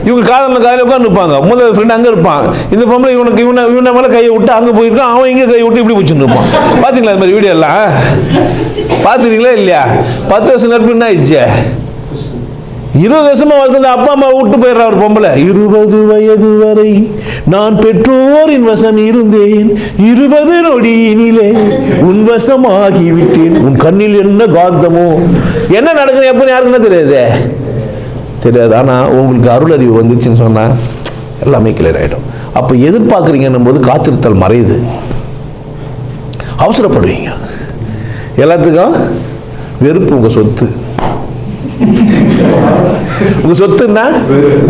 இவங்க காலையில் உட்காந்து இருப்பாங்க. முதல் ஃப்ரெண்டு அங்கே இருப்பான். இந்த பொம்பளை இவனை மேலே கையை விட்டு அங்கே போயிருக்கான். அவன் இங்கே கையை விட்டு இப்படி பிடிச்சின்னு இருப்பான். பார்த்தீங்களா அது மாதிரி வீடியோ எல்லாம்? பார்த்துருக்கீங்களா இல்லையா? 10 வருஷம் நட்பு என்ன ஆயிடுச்சு? 20 வருஷமா வளர்ந்த அப்பா அம்மா விட்டு போயிடுற ஒரு பொம்பளை. 20 வயது வரை நான் பெற்றோரின் வசம் இருந்தேன், 20 நொடியினிலே உன் வசமாகிவிட்டேன், உன் கண்ணில் என்ன காந்தமோ. என்ன நடக்குது எப்பன்னு யாருக்குன்னா தெரியாது. ஆனால் உங்களுக்கு அருள் அறிவு வந்துச்சுன்னு சொன்னால் எல்லாமே கிளியர் ஆகிடும். அப்போ எதிர்பார்க்குறீங்கன்னும் போது காத்திருத்தல் மறையுது. அவசரப்படுவீங்க. எல்லாத்துக்கும் வெறுப்பு உங்கள் சொத்து. உங்க சொத்துன்னா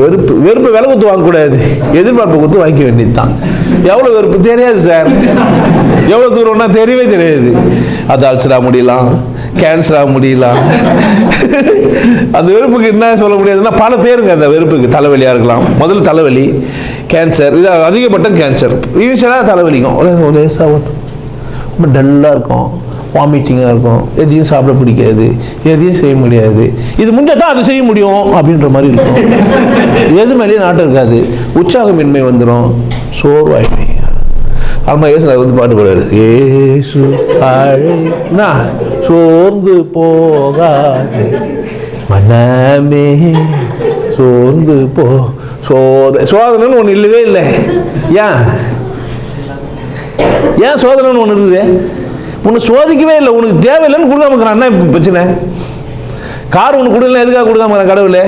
வெறுப்பு. வெறுப்பை விலை கொடுத்து வாங்கக்கூடாது, எதிர்பார்ப்பு கொடுத்து வாங்கிக்க வேண்டியதுதான். எவ்வளோ வெறுப்பு தெரியாது சார், எவ்வளோ தூரம்னா தெரியவே தெரியாது. அது அல்சராக முடியலாம், கேன்சராக முடியலாம். அந்த வெறுப்புக்கு என்ன சொல்ல முடியாதுன்னா பல பேருங்க அந்த வெறுப்புக்கு. தலைவலியாக இருக்கலாம், முதல்ல தலைவலி, கேன்சர், இது அதிகப்பட்ட கேன்சர். ஈஸியாக தலைவலிக்கும், லேசாக ரொம்ப டல்லாக இருக்கும், வாமிட்டிங்காக இருக்கும், எதையும் சாப்பிட பிடிக்காது, எதையும் செய்ய முடியாது. இது முடிஞ்சால் தான் அதை செய்ய முடியும் அப்படின்ற மாதிரி இருக்கும். எது மேலேயும் நாட்டம் இருக்காது, உற்சாகமின்மை வந்துடும், சோர்வாயிடுவீங்க. அம்மா ஏசு வந்து பாட்டு பாடுவாரு, ஏசு அழைனா சோர்ந்து போகாது மனமே சோர்ந்து போ. சோதனைன்னு ஒன்று இல்லவே இல்லை. ஏன் சோதனைன்னு ஒன்று இருக்குது? உன்னை சோதிக்கவே இல்லை, உனக்கு தேவையில்லைன்னு கொடுக்காம இருக்கிறான். என்ன பிரச்சனை? கார் ஒன்று கொடுக்கல, எதுக்காக கொடுக்காம கடவுளே?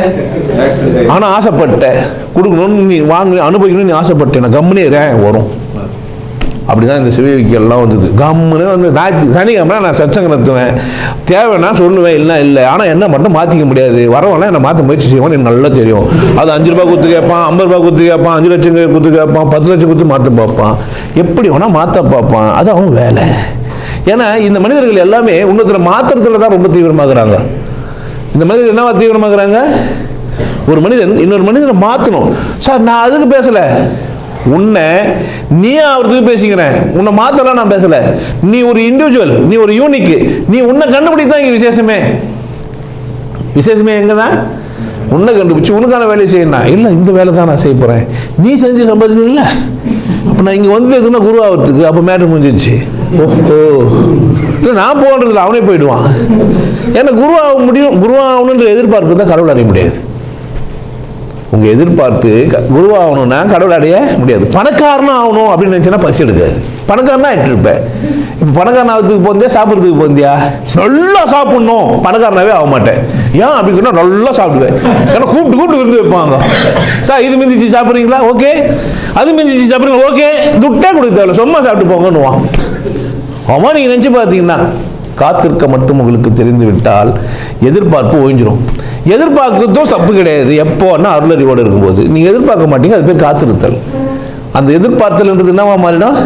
ஆனால் ஆசைப்பட்டேன் கொடுக்கணும்னு, நீ வாங்க அனுபவிக்கணும்னு நீ ஆசைப்பட்டேன், நான் கம்முனே வரும். அப்படிதான் இந்த சிவவிக்கெல்லாம் வந்தது. கம்முன்னு வந்து சனிக்கிழமை நான் சத்சங்கம் நடத்துவேன், தேவைன்னா சொல்லுவேன், இல்லை. ஆனால் என்ன மட்டும் மாற்றிக்க முடியாது. வரவெல்லாம் என்னை மாற்ற முயற்சி செய்வான், எனக்கு நல்லா தெரியும். அது 5 ரூபா கொடுத்து கேட்பான், 50 ரூபா கொடுத்து கேட்பான், 5 லட்சம் கொடுத்து கேட்பான், 10 லட்சம் கொடுத்து மாற்ற பார்ப்பான், எப்படி வேணால் மாற்ற பார்ப்பான். அது அவன் வேலை. ஏன்னா இந்த மனிதர்கள் எல்லாமே இன்னொருத்தரை மாத்திரத்தில் தான் ரொம்ப தீவிரமாகறாங்க. இந்த மனிதர்கள் என்னவா தீவிரமாகறாங்க? ஒரு மனிதன் இன்னொரு மனிதனை மாற்றணும். சார் நான் அதுக்கு பேசலை, உன்னை நீ அவருக்கு பேசிக்கிறேன், உன்னை மாற்றலாம் நான் பேசலை. நீ ஒரு இண்டிவிஜுவல், நீ ஒரு யூனிக், நீ உன்னை கண்டுபிடிக்க தான் இங்கே விசேஷமே. விசேஷமே எங்கே தான்? உன்னை கண்டுபிடிச்சி உனக்கான வேலையை செய்யணும். இல்லை, இந்த வேலை தான் நான் செய்ய போகிறேன், நீ செஞ்சு சம்பாதிக்கணும். இல்லை, அப்போ நான் இங்கே வந்து எதுனா குரு ஆகிறதுக்கு, அப்போ மேட்ரு முடிஞ்சிச்சு. ஓஹோ, இல்லை நான் போகிறதில்ல, அவனே போயிடுவான். ஏன்னா குருவாக முடியும், குருவாகணுன்ற எதிர்பார்ப்பு தான் கடவுள் அடைய முடியாது. உங்கள் எதிர்பார்ப்பு குருவாகணும்னா கடவுள் அடைய முடியாது. பணக்காரனும் ஆகணும் அப்படின்னு நினச்சேன்னா பசி எடுக்காது. பணக்காரனா ஆகிட்டு இருப்பேன். இப்போ பணக்காரன் ஆகிறதுக்கு போந்தியா, சாப்பிட்றதுக்கு போந்தியா? நல்லா சாப்பிட்ணும், பணக்காரனாவே ஆக மாட்டேன். ஏன் அப்படின்னா நல்லா சாப்பிடுவேன். ஏன்னா கூப்பிட்டு விருந்து வைப்பாங்க. சார் இது மிந்திச்சு சாப்பிட்றீங்களா? ஓகே. அது மிந்திச்சு சாப்பிட்றீங்களா? ஓகே. துட்டே கொடுக்க தேவையில்ல, சும்மா சாப்பிட்டு போங்கன்னுவான். அவன் நீங்கள் நினச்சி பார்த்தீங்கன்னா காத்திருக்க மட்டும் உங்களுக்கு தெரிந்து விட்டால் எதிர்பார்ப்பு ஓய்ஞ்சிரும். எதிர்பார்க்கறதும் தப்பு கிடையாது. எப்போன்னா அருளறிவோடு இருக்கும்போது நீங்கள் எதிர்பார்க்க மாட்டீங்க, அது பேர் காத்திருத்தல். அந்த எதிர்பார்த்தல்ன்றது என்னவா மாறிடும்?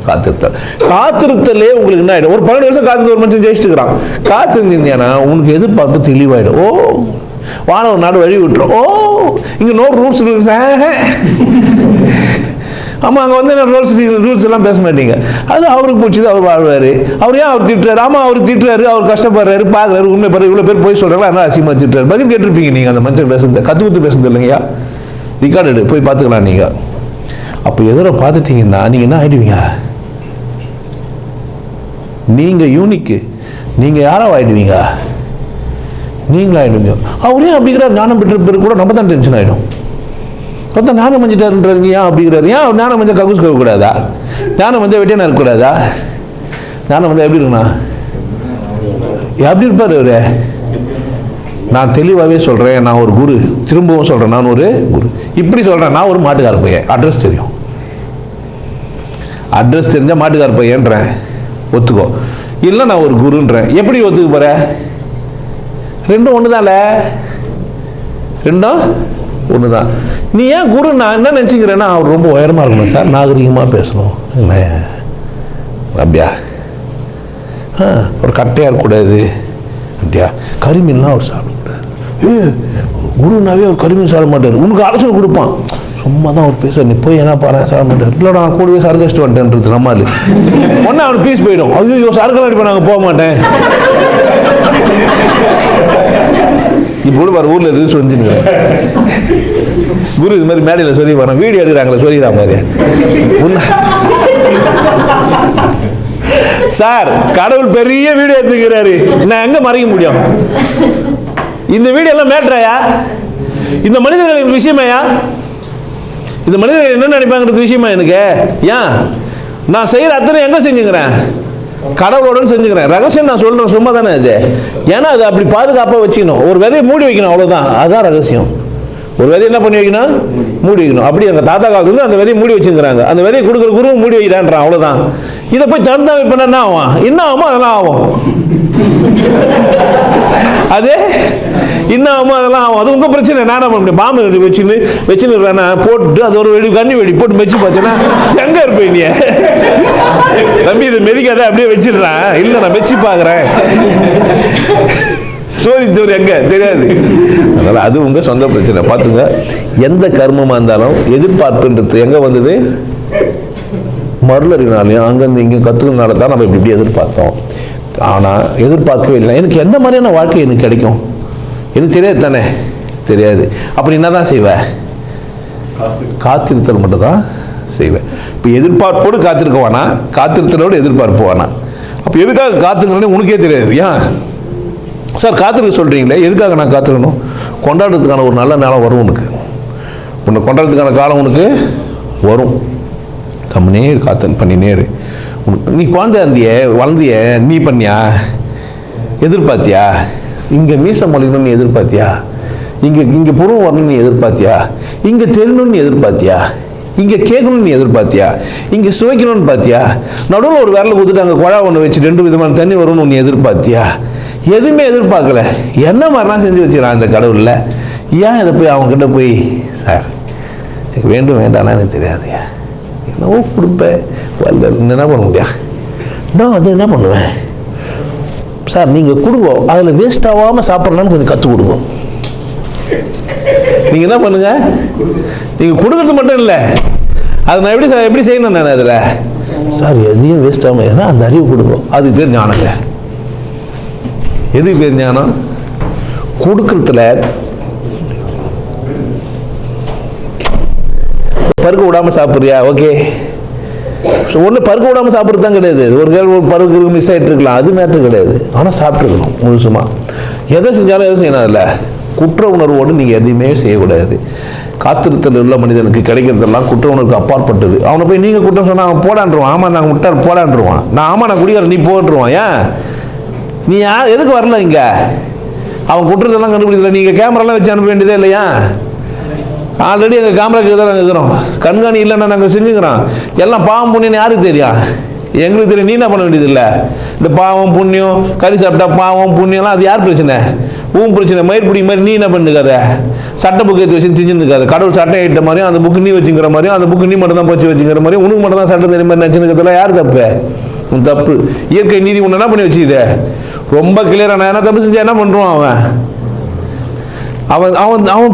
காத்திருத்தல். காத்திருத்தலே உங்களுக்கு என்ன ஆகிடும்? ஒரு 12 வருஷம் காத்திருந்த ஒரு மனுஷன் ஜெயிச்சுட்டுக்கிறான். காத்திருந்தீங்கன்னா உங்களுக்கு எதிர்பார்ப்பு தெளிவாயிடும். ஓ, வான ஒரு நாடு வழி விட்டுரும். ஓ, இங்கே நோ ரூல்ஸ் இருக்கு. ஆமாம், அங்கே வந்து ரூல்ஸ் எல்லாம் பேச மாட்டீங்க. அது அவருக்கு பிடிச்சது, அவர் வாழ்வார். அவர் ஏன் அவர் திட்டுறாரு? ஆமாம், அவர் திட்டுறாரு, அவர் கஷ்டப்படுறாரு, பார்க்குறாரு, உண்மை பாரு, இவ்வளோ பேர் போய் சொல்கிறாங்களா, அதனால் அசிங்கமாக திட்டுறாரு. பதில் கேட்டிருப்பீங்க நீங்கள். அந்த மனுஷன் பேசுறது கற்றுக்குத்து பேசுறது இல்லைங்கய்யா, ரெக்கார்டு போய் பார்த்துக்கலாம் நீங்கள். அப்போ எதிர பார்த்துட்டீங்கன்னா நீங்கள் என்ன ஆகிடுவீங்க? நீங்கள் யூனிக்கு, நீங்கள் யாராக ஆகிடுவீங்க? நீங்களும் ஆகிடுங்க. அவரே அப்படிங்கிறார், ஞானம் பெற்ற பிறகு கூட நம்ம தான் டென்ஷன் ஆகிடும். ஒருத்தர் ஞானம் மஞ்சிட்டாருன்றீங்க, ஏன் அப்படிங்கிறாரு? ஏன் ஞானம் மஞ்சள் கக்கூஸ் கக்கூடாதா? ஞானம் மஞ்சள் வெட்டியான இருக்கக்கூடாதா? ஞானம் மஞ்சள் எப்படி இருக்குண்ணா? எப்படி இருப்பார் அவரு? நான் தெளிவாகவே சொல்கிறேன், நான் ஒரு குரு, திரும்பவும் சொல்கிறேன், நான் ஒரு குரு. இப்படி சொல்கிறேன், நான் ஒரு மாட்டுக்கார பையன், அட்ரஸ் தெரியும். அட்ரஸ் தெரிஞ்சால் மாட்டுக்கார பையன்றேன், ஒத்துக்கோ. இல்லை நான் ஒரு குருன்றேன், எப்படி ஒத்துக்க போகிற? ரெண்டும் ஒன்று தான்ல, ரெண்டும் ஒன்று தான். நீ ஏன் குரு? நான் என்ன நினச்சிக்கிறேன்னா, அவர் ரொம்ப உயரமாக இருக்கணும் சார், நாகரிகமாக பேசணும், அப்படியா? ஒரு கட்டையாக இருக்கக்கூடாது, அப்படியா? கரிமீன்லாம் அவர் சாப்பிடக்கூடாது. குருனாவே அவர் கரிமீன் சாப்பிட மாட்டார், உனக்கு ஆலோசனை கொடுப்பான். சும்மா தான் அவர் பேச, நீ போய் என்ன பாரு சாப்பிட மாட்டார். இல்லைடா நான் கூடவே சரகஸ்ட்டு வந்துட்டேன்றது நம்மால் ஒன்றா அவர் பீஸ் போயிடும். ஐயோ சரக்கெல்லாம் அடிப்பேன், நாங்கள் போக மாட்டேன். இப்போ கூட பாரு ஊரில் எதுவும் சொல்லிச்சுன்னு குரு இது மாதிரி மேடையில் சொல்லி போகிறேன், வீடியோ எடுக்கிறாங்களே சொல்லிடுறா மாதிரி. சார் கடவுள் பெரிய வீடியோ எடுத்துக்கிறாரு, நான் எங்க மறைக்க முடியும்? இந்த வீடியோ எல்லாம் மேட்ராயா? இந்த மனிதர்களின் விஷயமையா? இந்த மனிதர்கள் என்ன நினைப்பாங்கிறது விஷயமா எனக்கு? ஏன் நான் செய்யற அத்தனை எங்க செஞ்சுக்கிறேன்? கடவுளோட செஞ்சுக்கிறேன். ரகசியம் நான் சொல்றேன், சும்மா தானே அது. ஏன்னா அது அப்படி பாதுகாப்பாக வச்சுக்கணும். ஒரு விதையை மூடி வைக்கணும், அவ்வளோதான். அதுதான் ரகசியம். ஒரு விதையை என்ன பண்ணி வைக்கணும்? மூடி வைக்கணும். அப்படி எங்கள் தாத்தா காலத்துலேருந்து அந்த விதையை மூடி வச்சுக்கிறாங்க. அந்த விதையை கொடுக்குற குருவும் மூடி வைக்கிறான்றான், அவ்வளோதான். இதை போய் திறந்தா வைப்பேன்னா என்ன ஆகும்? என்ன ஆகுமோ அதெல்லாம் ஆகும். அது என்ன ஆகுமோ அதெல்லாம் ஆகும். அது உங்கள் பிரச்சனை. நான் பண்ண முடியும்? பாம்பு வச்சுன்னு போட்டு அது ஒரு வெடி கண்ணி வெடி போட்டு வச்சு பார்த்தீங்கன்னா எங்கே இருப்பேன் நீ? தம்பி இதை மெதிக்காத, அப்படியே வச்சிடுறேன். இல்லை நான் வச்சு பார்க்குறேன், சோதித்தவர் எங்க தெரியாது. அதனால அது உங்க சொந்த பிரச்சனை. பார்த்துங்க, எந்த கர்மமாக இருந்தாலும் எதிர்பார்ப்புன்றது எங்க வந்தது? மருளறினாலையும் அங்கேருந்து இங்கே கற்றுக்கிறதுனால தான் நம்ம இப்படி எதிர்பார்த்தோம். ஆனால் எதிர்பார்க்கவே இல்லை. எனக்கு எந்த மாதிரியான வாழ்க்கை எனக்கு கிடைக்கும் எனக்கு தெரியாது தானே, தெரியாது. அப்படி என்ன தான் செய்வேன்? காத்திருத்தல் மட்டும் தான் செய்வேன். இப்போ எதிர்பார்ப்போடு காத்திருக்க வேணா, காத்திருத்தலோடு எதிர்பார்ப்பு வேணா. அப்போ எதுக்காக காத்துக்கிறேன்னு உனக்கே தெரியாது. ஏன் சார் காத்திருக்க சொல்கிறீங்களே, எதுக்காக நான் காத்திருக்கணும்? கொண்டாடுறதுக்கான ஒரு நல்ல நேரம் வரும் உனக்கு. உன்னை கொண்டாடுறதுக்கான காலம் உனக்கு வரும். கம்முனே காத்தன் பண்ணினேரு. நீ குழந்தை இருந்திய வளர்ந்திய, நீ பண்ணியா? எதிர்பார்த்தியா? இங்கே மீசை மொழிக்கணும்னு நீ எதிர்பார்த்தியா? இங்கே புறம் வரணும்னு நீ எதிர்பார்த்தியா? இங்கே தெரியணும்னு எதிர்பார்த்தியா? இங்கே கேட்கணும்னு நீ எதிர்பார்த்தியா? இங்கே சுவைக்கணும்னு பார்த்தியா? நடுவில் ஒரு விரலை கொடுத்துட்டு அங்கே குழா ஒன்று வச்சு 2 விதமான தண்ணி வரும்னு நீ எதிர்பார்த்தியா? எதுவுமே எதிர்பார்க்கல. என்ன மாதிரிலாம் செஞ்சு வச்சுக்கிறான் இந்த கடவுளில். ஏன் இதை போய் அவங்ககிட்ட போய் சார் எனக்கு வேண்டும் வேண்டாம்னா எனக்கு தெரியாதுயா, என்னவோ கொடுப்பேன், என்ன பண்ண முடியா? நான் வந்து என்ன பண்ணுவேன் சார், நீங்கள் கொடுங்க, அதில் வேஸ்ட் ஆகாமல் சாப்பிட்றலான்னு கொஞ்சம் கற்றுக் கொடுங்க. நீங்கள் என்ன பண்ணுங்க, நீங்கள் கொடுக்கறது மட்டும் இல்லை, அதை நான் எப்படி செய்யணும் நான் அதில் சார் எதையும் வேஸ்ட் ஆகாமல் எதுனா அந்த அறிவு கொடுங்க. அதுக்கு பேர் ஞானங்க. எதுக்கு பேர் ஞானம்? கொடுக்கறதுல பருக்க விடாமல் சாப்பிட்றியா? ஓகே, ஒன்று பருக்க விடாமல் சாப்பிட்றது தான் கிடையாது. ஒரு பருக்கு மிஸ் ஆகிட்டு இருக்கலாம், அது மேட்ரு கிடையாது. ஆனால் சாப்பிட்டுருக்கணும் முழுசுமா. எதை செஞ்சாலும் எதை செய்யணும், அதில் குற்ற உணர்வோடு நீங்கள் எதையுமே செய்யக்கூடாது. காத்திருத்தல் உள்ள மனிதனுக்கு கிடைக்கிறதெல்லாம் குற்ற உணர்வுக்கு அப்பாற்பட்டது. அவனை போய் நீங்கள் குற்றம் சொன்னால் அவன் போடான்ருவான். ஆமாம் நாங்கள் முட்டார் போடான்ருவான். நான் குடிக்கிறேன் நீ போன்றுவான். ஏன் நீ எதுக்கு வரல இங்கே? அவன் குற்றத்தெல்லாம் கண்டுபிடிக்கல. நீங்கள் கேமராலாம் வச்சு அனுப்ப வேண்டியதே இல்லையா? ஆல்ரெடி எங்கள் கேமராக்கு தான் நாங்கள் இருக்கிறோம். கண்காணி இல்லைன்னா நாங்கள் செஞ்சுக்கிறோம். எல்லாம் பாவம் புண்ணியன்னு யாருக்கு தெரியும்? எங்களுக்கு தெரியும். நீ என்ன பண்ண வேண்டியதில்லை. இந்த பாவம் புண்ணியம், கறி சாப்பிட்டா பாவம் புண்ணியம்லாம் அது யார் பிரச்சனை? பிரச்சனை. மயிர் பிடி மாதிரி நீ என்ன பண்ணுக்காத, சட்டை புக்கு எடுத்து வச்சு செஞ்சுருக்காது. கடவுள் சட்டை இட்ட மாதிரியும் அந்த புக்கு நீ வச்சுக்கிற மாதிரியும் அந்த புக்கு நீ மட்டும் தான் போச்சு வச்சுக்கிற மாதிரியும் உனக்கு மட்டும் தான் சட்டம் தெரியும் மாதிரி நினச்சிருக்கிறதுலாம் யார் தப்பு? உன் தப்பு. இயற்கை நீதி ஒன்று என்ன பண்ணி வச்சுக்கிது ரொம்ப கிளியராக. நான் என்ன தப்பு செஞ்சா என்ன பண்ணுறான் அவன்? அவன் அவன் அவன்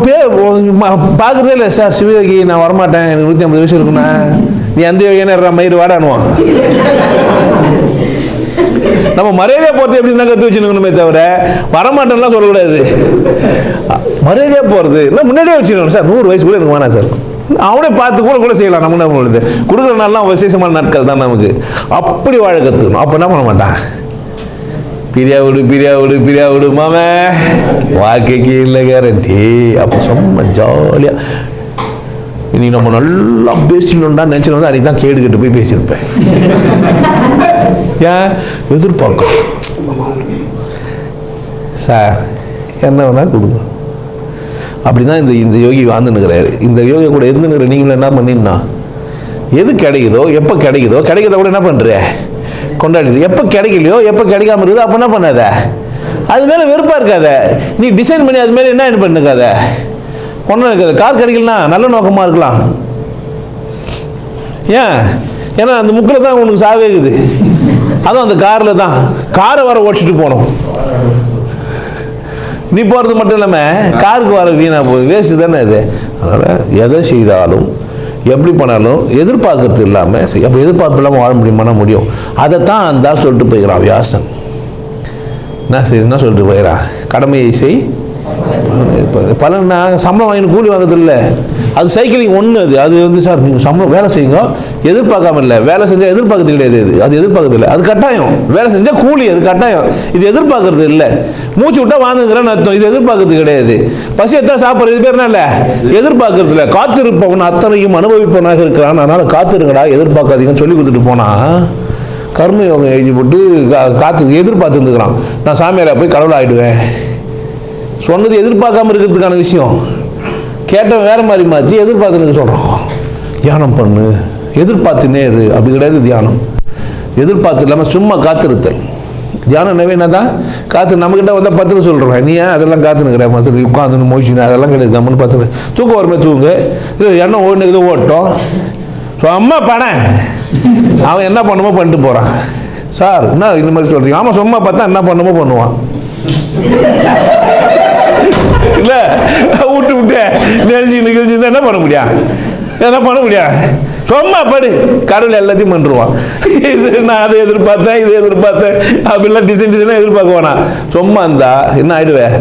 பார்க்குறதே இல்லை. சார் சிவயோகி நான் வரமாட்டேன், எனக்கு 150 வயசு இருக்குண்ணா, நீ அந்த யோகியான மயிர் வாடானுவான். நம்ம மரியாதையாக போகிறது எப்படின்னா கற்று வச்சுக்கணுமே தவிர வரமாட்டேன்லாம் சொல்லக்கூடாது. மரியாதையாக போகிறது இல்லை, முன்னாடியே வச்சுக்கணும். சார் 100 வயசு கூட எனக்கு வேணாம் சார், அவனே பார்த்து கூட செய்யலாம். நம்ம என்ன பண்ணுறது? கொடுக்குற நாள்லாம் விசேஷமான நாட்கள் தான் நமக்கு. அப்படி வாழ கற்றுக்கணும். அப்போ என்ன பண்ண மாட்டான்? பிரியா விடு மாமே, வாழ்க்கைக்கு இல்லை கேரண்டி. அப்போ செம்ம ஜாலியாக இன்னைக்கு நம்ம நல்லா பேசணும்டா நினச்சிட்டு வந்து அன்றைக்கி தான் கேடு கட்டு போய் பேசியிருப்பேன். ஏன் எதிர்பார்க்கும் சார் என்ன வேணால் கொடுங்க. அப்படி தான் இந்த யோகி வாழ்ந்துன்னுக்கிறாரு. இந்த யோகி கூட இருந்துங்கிற நீங்களும் என்ன பண்ணினா, எது கிடைக்குதோ எப்போ கிடைக்கிறத கூட என்ன பண்ணுற கொண்டாடிடு. எப்போ கிடைக்கலையோ எப்போ கிடைக்காம இருக்குதோ அப்போ என்ன பண்ணாத, அது மேலே வெறுப்பாக இருக்காத. நீ டிசைன் பண்ணி அது மேலே என்ன பண்ணுக்காத, கொண்டாடுக்காத. கார் கிடைக்கலனா நல்ல நோக்கமாக இருக்கலாம். ஏன்னா அந்த முக்கில் தான் உனக்கு சாவேக்குது. அதுவும் அந்த காரில் தான், காரை வர ஓடிச்சிட்டு போனோம். நீ போகிறது மட்டும் இல்லாமல் காருக்கு வர வீணாக போகுது, வேஸ்ட்டு தானே அது. அதனால் எதை செய்தாலும் எப்படி பண்ணாலும் எதிர்பார்க்கறது இல்லாமல் அப்போ எதிர்பார்ப்பு இல்லாமல் வாழ முடியும். அதைத்தான் அந்த சொல்லிட்டு போய்கிறான் வியாசன். என்ன சொல்லிட்டு போயிடறான், கடமையை செய் பலன். சம்பளம் வாங்கி கூலி வாங்குறதில்ல, அது சைக்கிளிங் ஒன்று. அது வந்து சார் நீங்கள் சம்பளம் வேலை செய்யுங்க, எதிர்பார்க்காம இல்லை. வேலை செஞ்சால் எதிர்பார்க்கறது கிடையாது, அது எதிர்பார்க்கறது இல்லை, அது கட்டாயம். வேலை செஞ்சால் கூலி, அது கட்டாயம். இது எதிர்பார்க்கறது இல்லை. மூச்சு விட்டா வாங்குங்கிறன்னு அர்த்தம், இது எதிர்பார்க்கறது கிடையாது. பசி எத்தான் சாப்பிட்றது, இது பேர் என்ன இல்லை, எதிர்பார்க்கறது இல்லை. காத்திருப்பவன் அத்தனையும் அனுபவிப்பவனாக இருக்கிறான். அதனால் காத்திருங்கடா, எதிர்பார்க்காதீங்கன்னு சொல்லி கொடுத்துட்டு போனால் கர்மயோகம் எழுதி போட்டு எதிர்பார்த்து இருந்துக்கிறான். நான் சாமியாரா போய் கடவுள் ஆகிடுவேன். சொன்னது எதிர்பார்க்காம இருக்கிறதுக்கான விஷயம், கேட்டவன் வேற மாதிரி மாற்றி எதிர்பார்த்துன்னு சொல்கிறோம். தியானம் பண்ணு, எதிர்பார்த்து நேரு, அப்படி கிடையாது தியானம். எதிர்பார்த்து இல்லாமல் சும்மா காத்திருத்தல். தியானம் என்ன தான் காத்து. நம்மக்கிட்ட வந்தால் பத்தில் சொல்கிறோம், நீ ஏன் அதெல்லாம் காத்துனுக்கிற மசதி உட்காந்துன்னு மோசினு அதெல்லாம் கிடையாது. நம்மன்னு பார்த்து தூக்கம் வருமே தூங்கு, இல்லை எண்ணம் ஓடுனது ஓட்டும். ஸோ அம்மா பணம் அவன் என்ன பண்ணுமோ பண்ணிட்டு போகிறான். சார் என்ன இந்த மாதிரி சொல்கிறீங்க? ஆமாம், சும்மா பார்த்தா என்ன பண்ணுமோ பண்ணுவான். இல்லை விட்டு நெளிஞ்சு என்ன பண்ண முடியும்? சும்மா படு, கடவுள் எல்லாத்தையும் பண்ணிருவான். இது நான் அதை எதிர்பார்த்தேன், இதை எதிர்பார்த்தேன் அப்படிலாம் டிசைனாக எதிர்பார்க்குவானா? சும்மா இருந்தா என்ன ஆயிடுவேன்?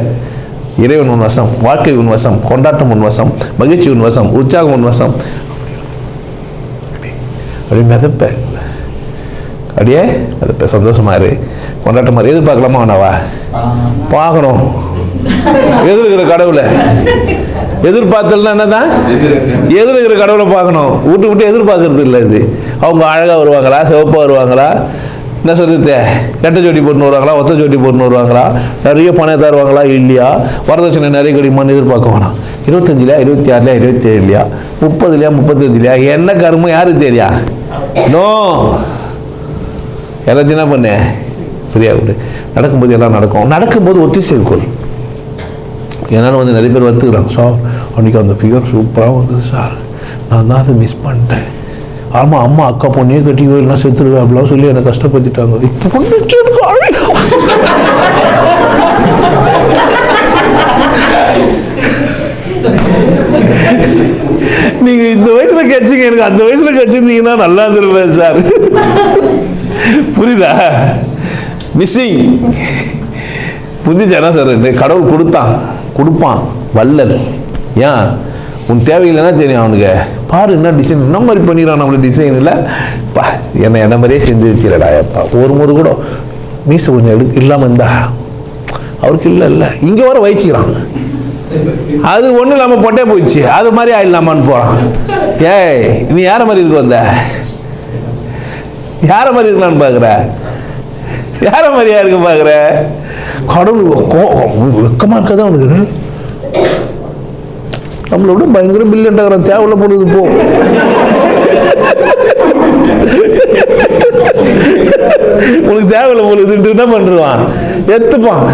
இறைவன் உன் வசம், வாழ்க்கை உன் வசம், கொண்டாட்டம் உன் வசம், மகிழ்ச்சி உன் வசம், உற்சாகம் உன் வசம். அப்படி மிதப்பேன், அப்படியே மிதப்ப சந்தோஷமா இரு, கொண்டாட்டமா இரு. எதிர்பார்க்கலாமா வேணாவா? பார்க்கணும் எதிர்க்கிற கடவுளை. எதிர்பார்த்தல்னா என்னதான்? எதிர்க்கிற கடவுளை பார்க்கணும். விட்டு எதிர்பார்க்கறது இல்லை. இது அவங்க அழகாக வருவாங்களா, சிவப்பாக வருவாங்களா, என்ன சொல்றது, ரெட்டை ஜோடி போட்டுன்னு வருவாங்களா, ஒத்த ஜோடி போட்டுன்னு வருவாங்களா, நிறைய பணம் தருவாங்களா இல்லையா, வரதட்சணை நிறைய கிடைக்குமான்னு எதிர்பார்க்க வேணாம். 25 26 27 30 35 என்ன கருமம் யாருக்கு தெரியா? நோ, எல்லாத்தையும் என்ன பண்ண ஃப்ரீயாக விட்டு நடக்கும்போது எல்லாம் நடக்கும்போது ஒத்திசைவுக்குள். என்னால் வந்து நிறைய பேர் வந்துக்கிறாங்க, சார் அன்றைக்கி அந்த ஃபிகர் சூப்பராக வந்தது சார், நான் தான் அதை மிஸ் பண்ணிட்டேன். ஆமாம், அம்மா அக்கா பொண்ணையே கட்டி எல்லாம் செத்துருவேன் அப்படிலாம் சொல்லி என்னை கஷ்டப்படுத்திட்டாங்க. இப்போ பொண்ணு நீங்க இந்த வயசுல கட்சிங்க, எனக்கு அந்த வயசுல கட்சிருந்தீங்கன்னா நல்லா இருந்திருப்பேன் சார். புரியுதா? மிஸ்ஸிங் புரிஞ்சா என்ன சார்? கடவுள் கொடுப்பான் வல்லல். ஏன் உன் தேவையில்லைன்னா தெரியும் அவனுக்கு. பாரு என்ன டிசைன், என்ன மாதிரி பண்ணிடுறான் நம்மளோட டிசைன். இல்லை பா என்ன மாதிரியே செஞ்சு வச்சிடடா எப்பா. ஒரு முறை கூட மீசை கொஞ்சம் இல்லாமல் இருந்தா அவருக்கு இல்லை இங்கே வர வயிச்சுக்கிறான். அது ஒன்றும் இல்லாமல் பொட்டே போயிடுச்சு, அது மாதிரி ஆயிடலாமான்னு போகிறான். ஏய் நீ யாரை மாதிரி இருக்க வந்த? யாரை மாதிரி இருக்கலான்னு பார்க்குற? யாரை மாதிரியா இருக்க பார்க்குற? கடவுள் வெக்கமாக இருக்காதான் அவனுக்கு. நம்மளை விட பயங்கர பில்லியன்டாகிறான், தேவையில்ல போடுது போ. உனக்கு தேவையில்ல போடுதுன்ட்டு என்ன பண்ணுறான், எத்துப்பான்.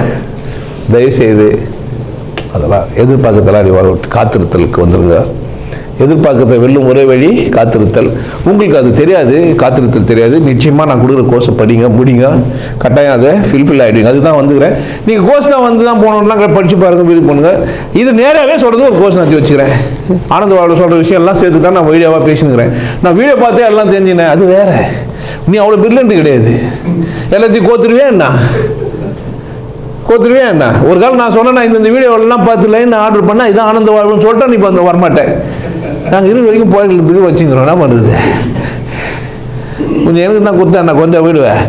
தயவுசெய்து அதெல்லாம் எதிர்பார்க்கறதெல்லாம் நீ வர காத்திருத்தலுக்கு வந்துடுங்க. எதிர்பார்க்கறத வெல்லும் ஒரே வழி காத்திருத்தல். உங்களுக்கு அது தெரியாது, காத்திருத்தல் தெரியாது. நிச்சயமாக நான் கொடுக்குற கோர்ஸை படிங்க, முடிங்க, கட்டாயம் அதை ஃபில்ஃபில் ஆகிடுவீங்க. அதுதான் வந்துக்கிறேன். நீங்கள் கோர்ஸ் தான் வந்து தான் போனோம்லாம் படித்து பாருங்க, வீடு பண்ணுங்க. இது நேராகவே சொல்கிறது ஒரு கோர்ஸ் நான் வச்சுக்கிறேன். ஆனந்த வாழ்வு சொல்கிற விஷயம்லாம் சேர்த்து தான் நான் வீடியோவாக பேசினுக்கிறேன். நான் வீடியோ பார்த்தே எல்லாம் தெரிஞ்சினேன், அது வேற. நீ அவ்வளோ பிரில்லியன்ட் கிடையாது, எல்லாத்தையும் கோத்துருவேன் என்ன. ஒரு காலம் நான் சொன்னேன், நான் இந்த வீடியோவெல்லாம் பார்த்து லைன் ஆர்டர் பண்ணால் இதான் ஆனந்த வாழ்வுன்னு சொல்லிட்டா நீ இப்போ அந்த வரமாட்டேன். நாங்கள் இரு வரைக்கும் போயிட்டு வச்சுக்கிறோம். என்ன பண்ணுறது? கொஞ்சம் எனக்கு தான் கொடுத்தேன், நான் கொஞ்சம் விடுவேன்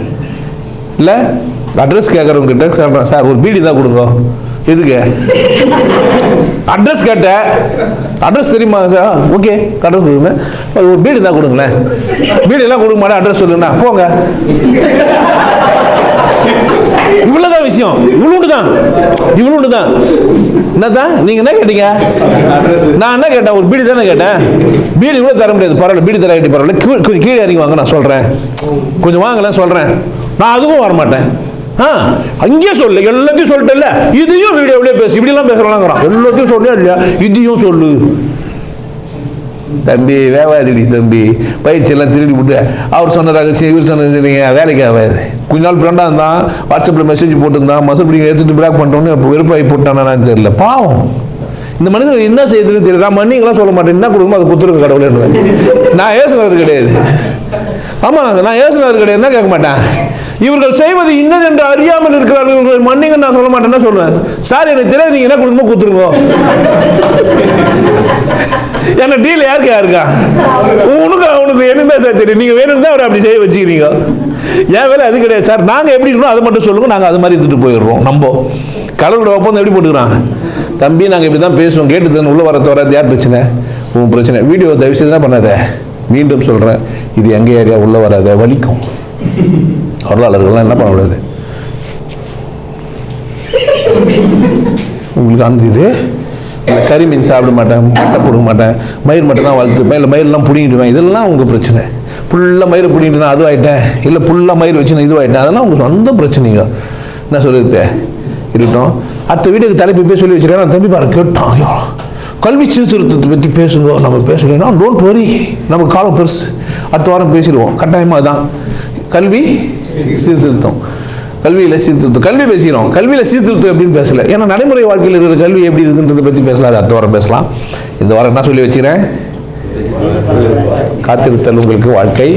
இல்லை. அட்ரஸ் கேட்குறவங்க கிட்ட சொல்கிறேன், சார் ஒரு பீடி தான் கொடுங்க. எதுக்கு? அட்ரஸ் கேட்டேன். அட்ரஸ் தெரியுமா சார்? ஓகே அட்ரஸ் கொடுங்க. ஒரு பீடி தான் கொடுங்களேன். பீடியெல்லாம் கொடுக்க மாட்டேன், அட்ரஸ் சொல்லுங்கண்ணா, போங்க. இவ்வளவுதான் விஷயம். இவ்வளவு தான். என்னதான் நீங்க என்ன கேட்டீங்க? நான் என்ன கேட்டேன்? ஒரு பீடி தானே கேட்டேன். பீடி கூட தர முடியாது, பரவாயில்ல, பீடி தர வேண்டிய பரவாயில்ல, கொஞ்சம் கீழே இறங்கி வாங்க, நான் சொல்றேன், கொஞ்சம் வாங்கல சொல்றேன். நான் அதுவும் வரமாட்டேன். அங்கே சொல்லு, எல்லாத்தையும் சொல்லிட்டல, இதையும் வீடியோவிலே பேசு, இப்படிலாம் பேசுறாங்கிறான். எல்லாத்தையும் சொல்ல இல்லையா, இதையும் சொல்லு. தம்பி வேவாதிடி தம்பி, பயிற்சி எல்லாம் திருடி விட்டு அவர் சொன்னதாக இவர் சொன்னது நீங்கள் வேலைக்கு ஆகாது. கொஞ்ச நாள் ஃப்ரெண்டாக இருந்தான், வாட்ஸ்அப்பில் மெசேஜ் போட்டுருந்தான், மசப்படி எடுத்துட்டு பிளாக் பண்ணிட்டோன்னு இப்போ வெறுப்பாகி போட்டானான்னு தெரியல. பாவம் இந்த மனிதர் என்ன செய்யுதுன்னு தெரியல. நான் மன்னிங்களாம் சொல்ல மாட்டேன், என்ன கொடுக்குமோ அதை குத்துருங்க கடவுளேன்னு. நான் ஏசுனவர் கிடையாது. ஆமாம், நான் ஏசுனவர் கிடையாது, என்ன கேட்க மாட்டேன். இவர்கள் செய்வது இன்னது என்று அறியாமல் இருக்கிறார்கள், இவர்கள் மன்னிங்க நான் சொல்ல மாட்டேன்னா சொல்லுவேன். சார் எனக்கு தெரியாது, நீங்க என்ன கொடுக்குமோ குத்துருங்க. என்ன டீல் யாருக்கா? உனக்கு என்ன சார் தெரியும்? நீங்க வேணும் தான் அவரை அப்படி செய்ய வச்சுக்கிறீங்க. என் வேலை அது கிடையாது சார். நாங்க எப்படி இருக்கணும் அதை மட்டும் சொல்லுங்க, நாங்க அது மாதிரி எடுத்துட்டு போயிடுறோம். நம்ம கடவுளோட ஒப்பந்தம் எப்படி போட்டுக்கிறான்? தம்பி நாங்க இப்படி தான் பேசுவோம், கேட்டு உள்ள வர தவறாது, யார் பிரச்சனை? உன் பிரச்சனை. வீடியோ தயவு செய்து தான் பண்ணாத. மீண்டும் சொல்றேன், இது எங்க ஏரியா, உள்ள வராத, வலிக்கும். வரலாளர்கள்லாம் என்ன பண்ண முடியாது. உங்களுக்கு அந்த இது கறி மீன் சாப்பிட மாட்டேன், மட்டை பிடுங்க மாட்டேன், மயிர் மட்டும் தான் வளர்த்துப்பேன், இல்லை மயிரெலாம் பிடிங்கிடுவேன், இதெல்லாம் உங்கள் பிரச்சனை. ஃபுல்லாக மயிர் பிடிங்கிட்டு நான் அதுவாகிட்டேன், இல்லை ஃபுல்லாக மயிர் வச்சு நான் இதுவாகிட்டேன், அதெல்லாம் உங்கள் சொந்த பிரச்சனைங்க. என்ன சொல்லியிருப்பேன் இருக்கட்டும். அடுத்த வீட்டுக்கு தலைப்பு போய் சொல்லி வச்சுருக்கேன். நான் தம்பி பாரு கேட்டான், கல்வி சீர்திருத்தத்தை பற்றி பேசுங்க. நம்ம பேசலைன்னா டோன்ட் வரி, நமக்கு காலம் பெருசு, அடுத்த வாரம் பேசிடுவோம். கட்டாயமாக தான் கல்வி சீர்திருத்தம், கல்வியில் சீர்திருத்தம், கல்வி பேசுகிறோம். கல்வியில் சீர்திருத்தம் எப்படின்னு பேசலை. ஏன்னா நடைமுறை வாழ்க்கையில் இருக்கிற கல்வி எப்படி இருக்குன்றதை பற்றி பேசலாம். அது அடுத்த வாரம் பேசலாம். இந்த வாரம் என்ன சொல்லி வச்சுக்கிறேன்? காத்திருத்தல் உங்களுக்கு வாழ்க்கை,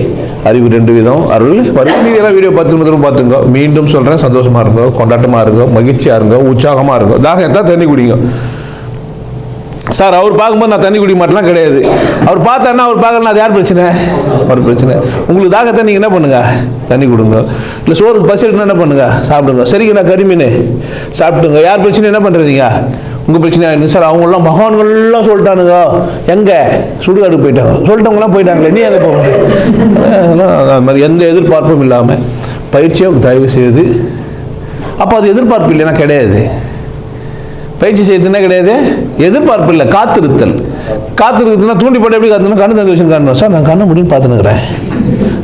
அறிவு 2 விதம், அருள் மீதியெல்லாம் வீடியோ 10 நிமிடம் பார்த்துங்க. மீண்டும் சொல்கிறேன், சந்தோஷமாக இருங்க, கொண்டாட்டமாக இருங்க, மகிழ்ச்சியாக இருங்க, உற்சாகமாக இருங்க. தாகம் தான் தண்ணி குடிங்க. சார் அவர் பார்க்கும்போது நான் தண்ணி குடிக்க மாட்டேலாம் கிடையாது. அவர் பார்த்தாருன்னா அவர் பார்க்கலன்னா அது யார் பிரச்சனை? அவர் பிரச்சனை. உங்களுக்கு தாகத்தை நீங்கள் என்ன பண்ணுங்க? தண்ணி கொடுங்க. இல்லை சோறு பசி எடுத்துனா என்ன பண்ணுங்க? சாப்பிடுங்க. சரிங்க, நான் கறிமீன் சாப்பிட்டுங்க. யார் பிரச்சனை? என்ன பண்ணுறீங்க? உங்கள் பிரச்சனை சார். அவங்களாம் மகான்கள்லாம் சொல்லிட்டானுங்க. எங்கே? சுடுகாடு போயிட்டாங்க. சொல்லிட்டவங்களாம் போயிட்டாங்களே, நீ எங்கே போகணும்? அது மாதிரி எந்த எதிர்பார்ப்பும் இல்லாமல் பயிற்சியை தயவு செய்து. அப்போ அது எதிர்பார்ப்பு இல்லைன்னா கிடையாது. பயிற்சி செய்யறதுன்னா கிடையாது, எதிர்பார்ப்பு இல்லை, காத்திருத்தல். காத்திருக்குதுன்னா தூண்டி போட்டு எப்படி காத்துனா கண்ணு தந்து வச்சு காணணும். சார் நான் கண்ணை முடின்னு பார்த்துனுக்குறேன்,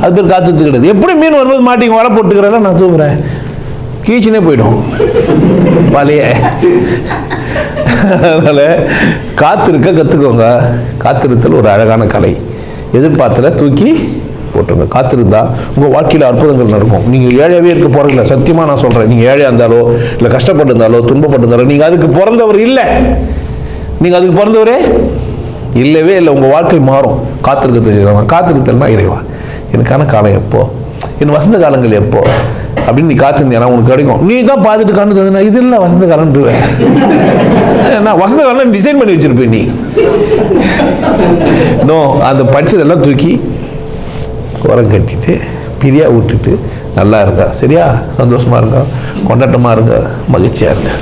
அது பேர் காத்திருத்து கிடையாது. எப்படி மீன் வரும்போது மாட்டிங்க வலை போட்டுக்கிறேன், நான் தூங்குறேன், கீச்சினே போயிடும் வலைய. அதனால் காத்திருக்க கற்றுக்கோங்க. காத்திருத்தல் ஒரு அழகான கலை. எதிர்பார்த்துல தூக்கி போட்டுருங்க. காத்திருந்தா உங்கள் வாழ்க்கையில் அற்புதங்கள் நடக்கும். நீங்கள் ஏழையாகவே இருக்க போகிறதில்ல, சத்தியமாக நான் சொல்கிறேன். நீங்கள் ஏழையாக இருந்தாலோ இல்லை கஷ்டப்பட்டு இருந்தாலோ துன்பப்பட்டு இருந்தாலோ நீங்கள் அதுக்கு பிறந்தவர் இல்லை. நீங்கள் அதுக்கு பிறந்தவரே இல்லவே இல்லை. உங்கள் வாழ்க்கை மாறும். காத்திருக்க தெரிஞ்சுக்கிறாங்க. காத்திருத்தல்னா இறைவா எனக்கான காலம் எப்போ, என் வசந்த காலங்கள் எப்போ அப்படின்னு நீ காத்திருந்தேன்னா உனக்கு கிடைக்கும். நீ தான் பார்த்துட்டு கண்டு தந்தா இது இல்லை வசந்த காலம்ன்றுவேன். நான் வசந்த காலம் டிசைன் பண்ணி வச்சிருப்பேன். நீ நோ, அந்த படிச்சதெல்லாம் தூக்கி உரம் கட்டிட்டு பிரியா விட்டுட்டு நல்லா இருக்கா, சரியா? சந்தோஷமாக இருங்க, கொண்டாட்டமாக இருங்க, மகிழ்ச்சியாக இருங்க.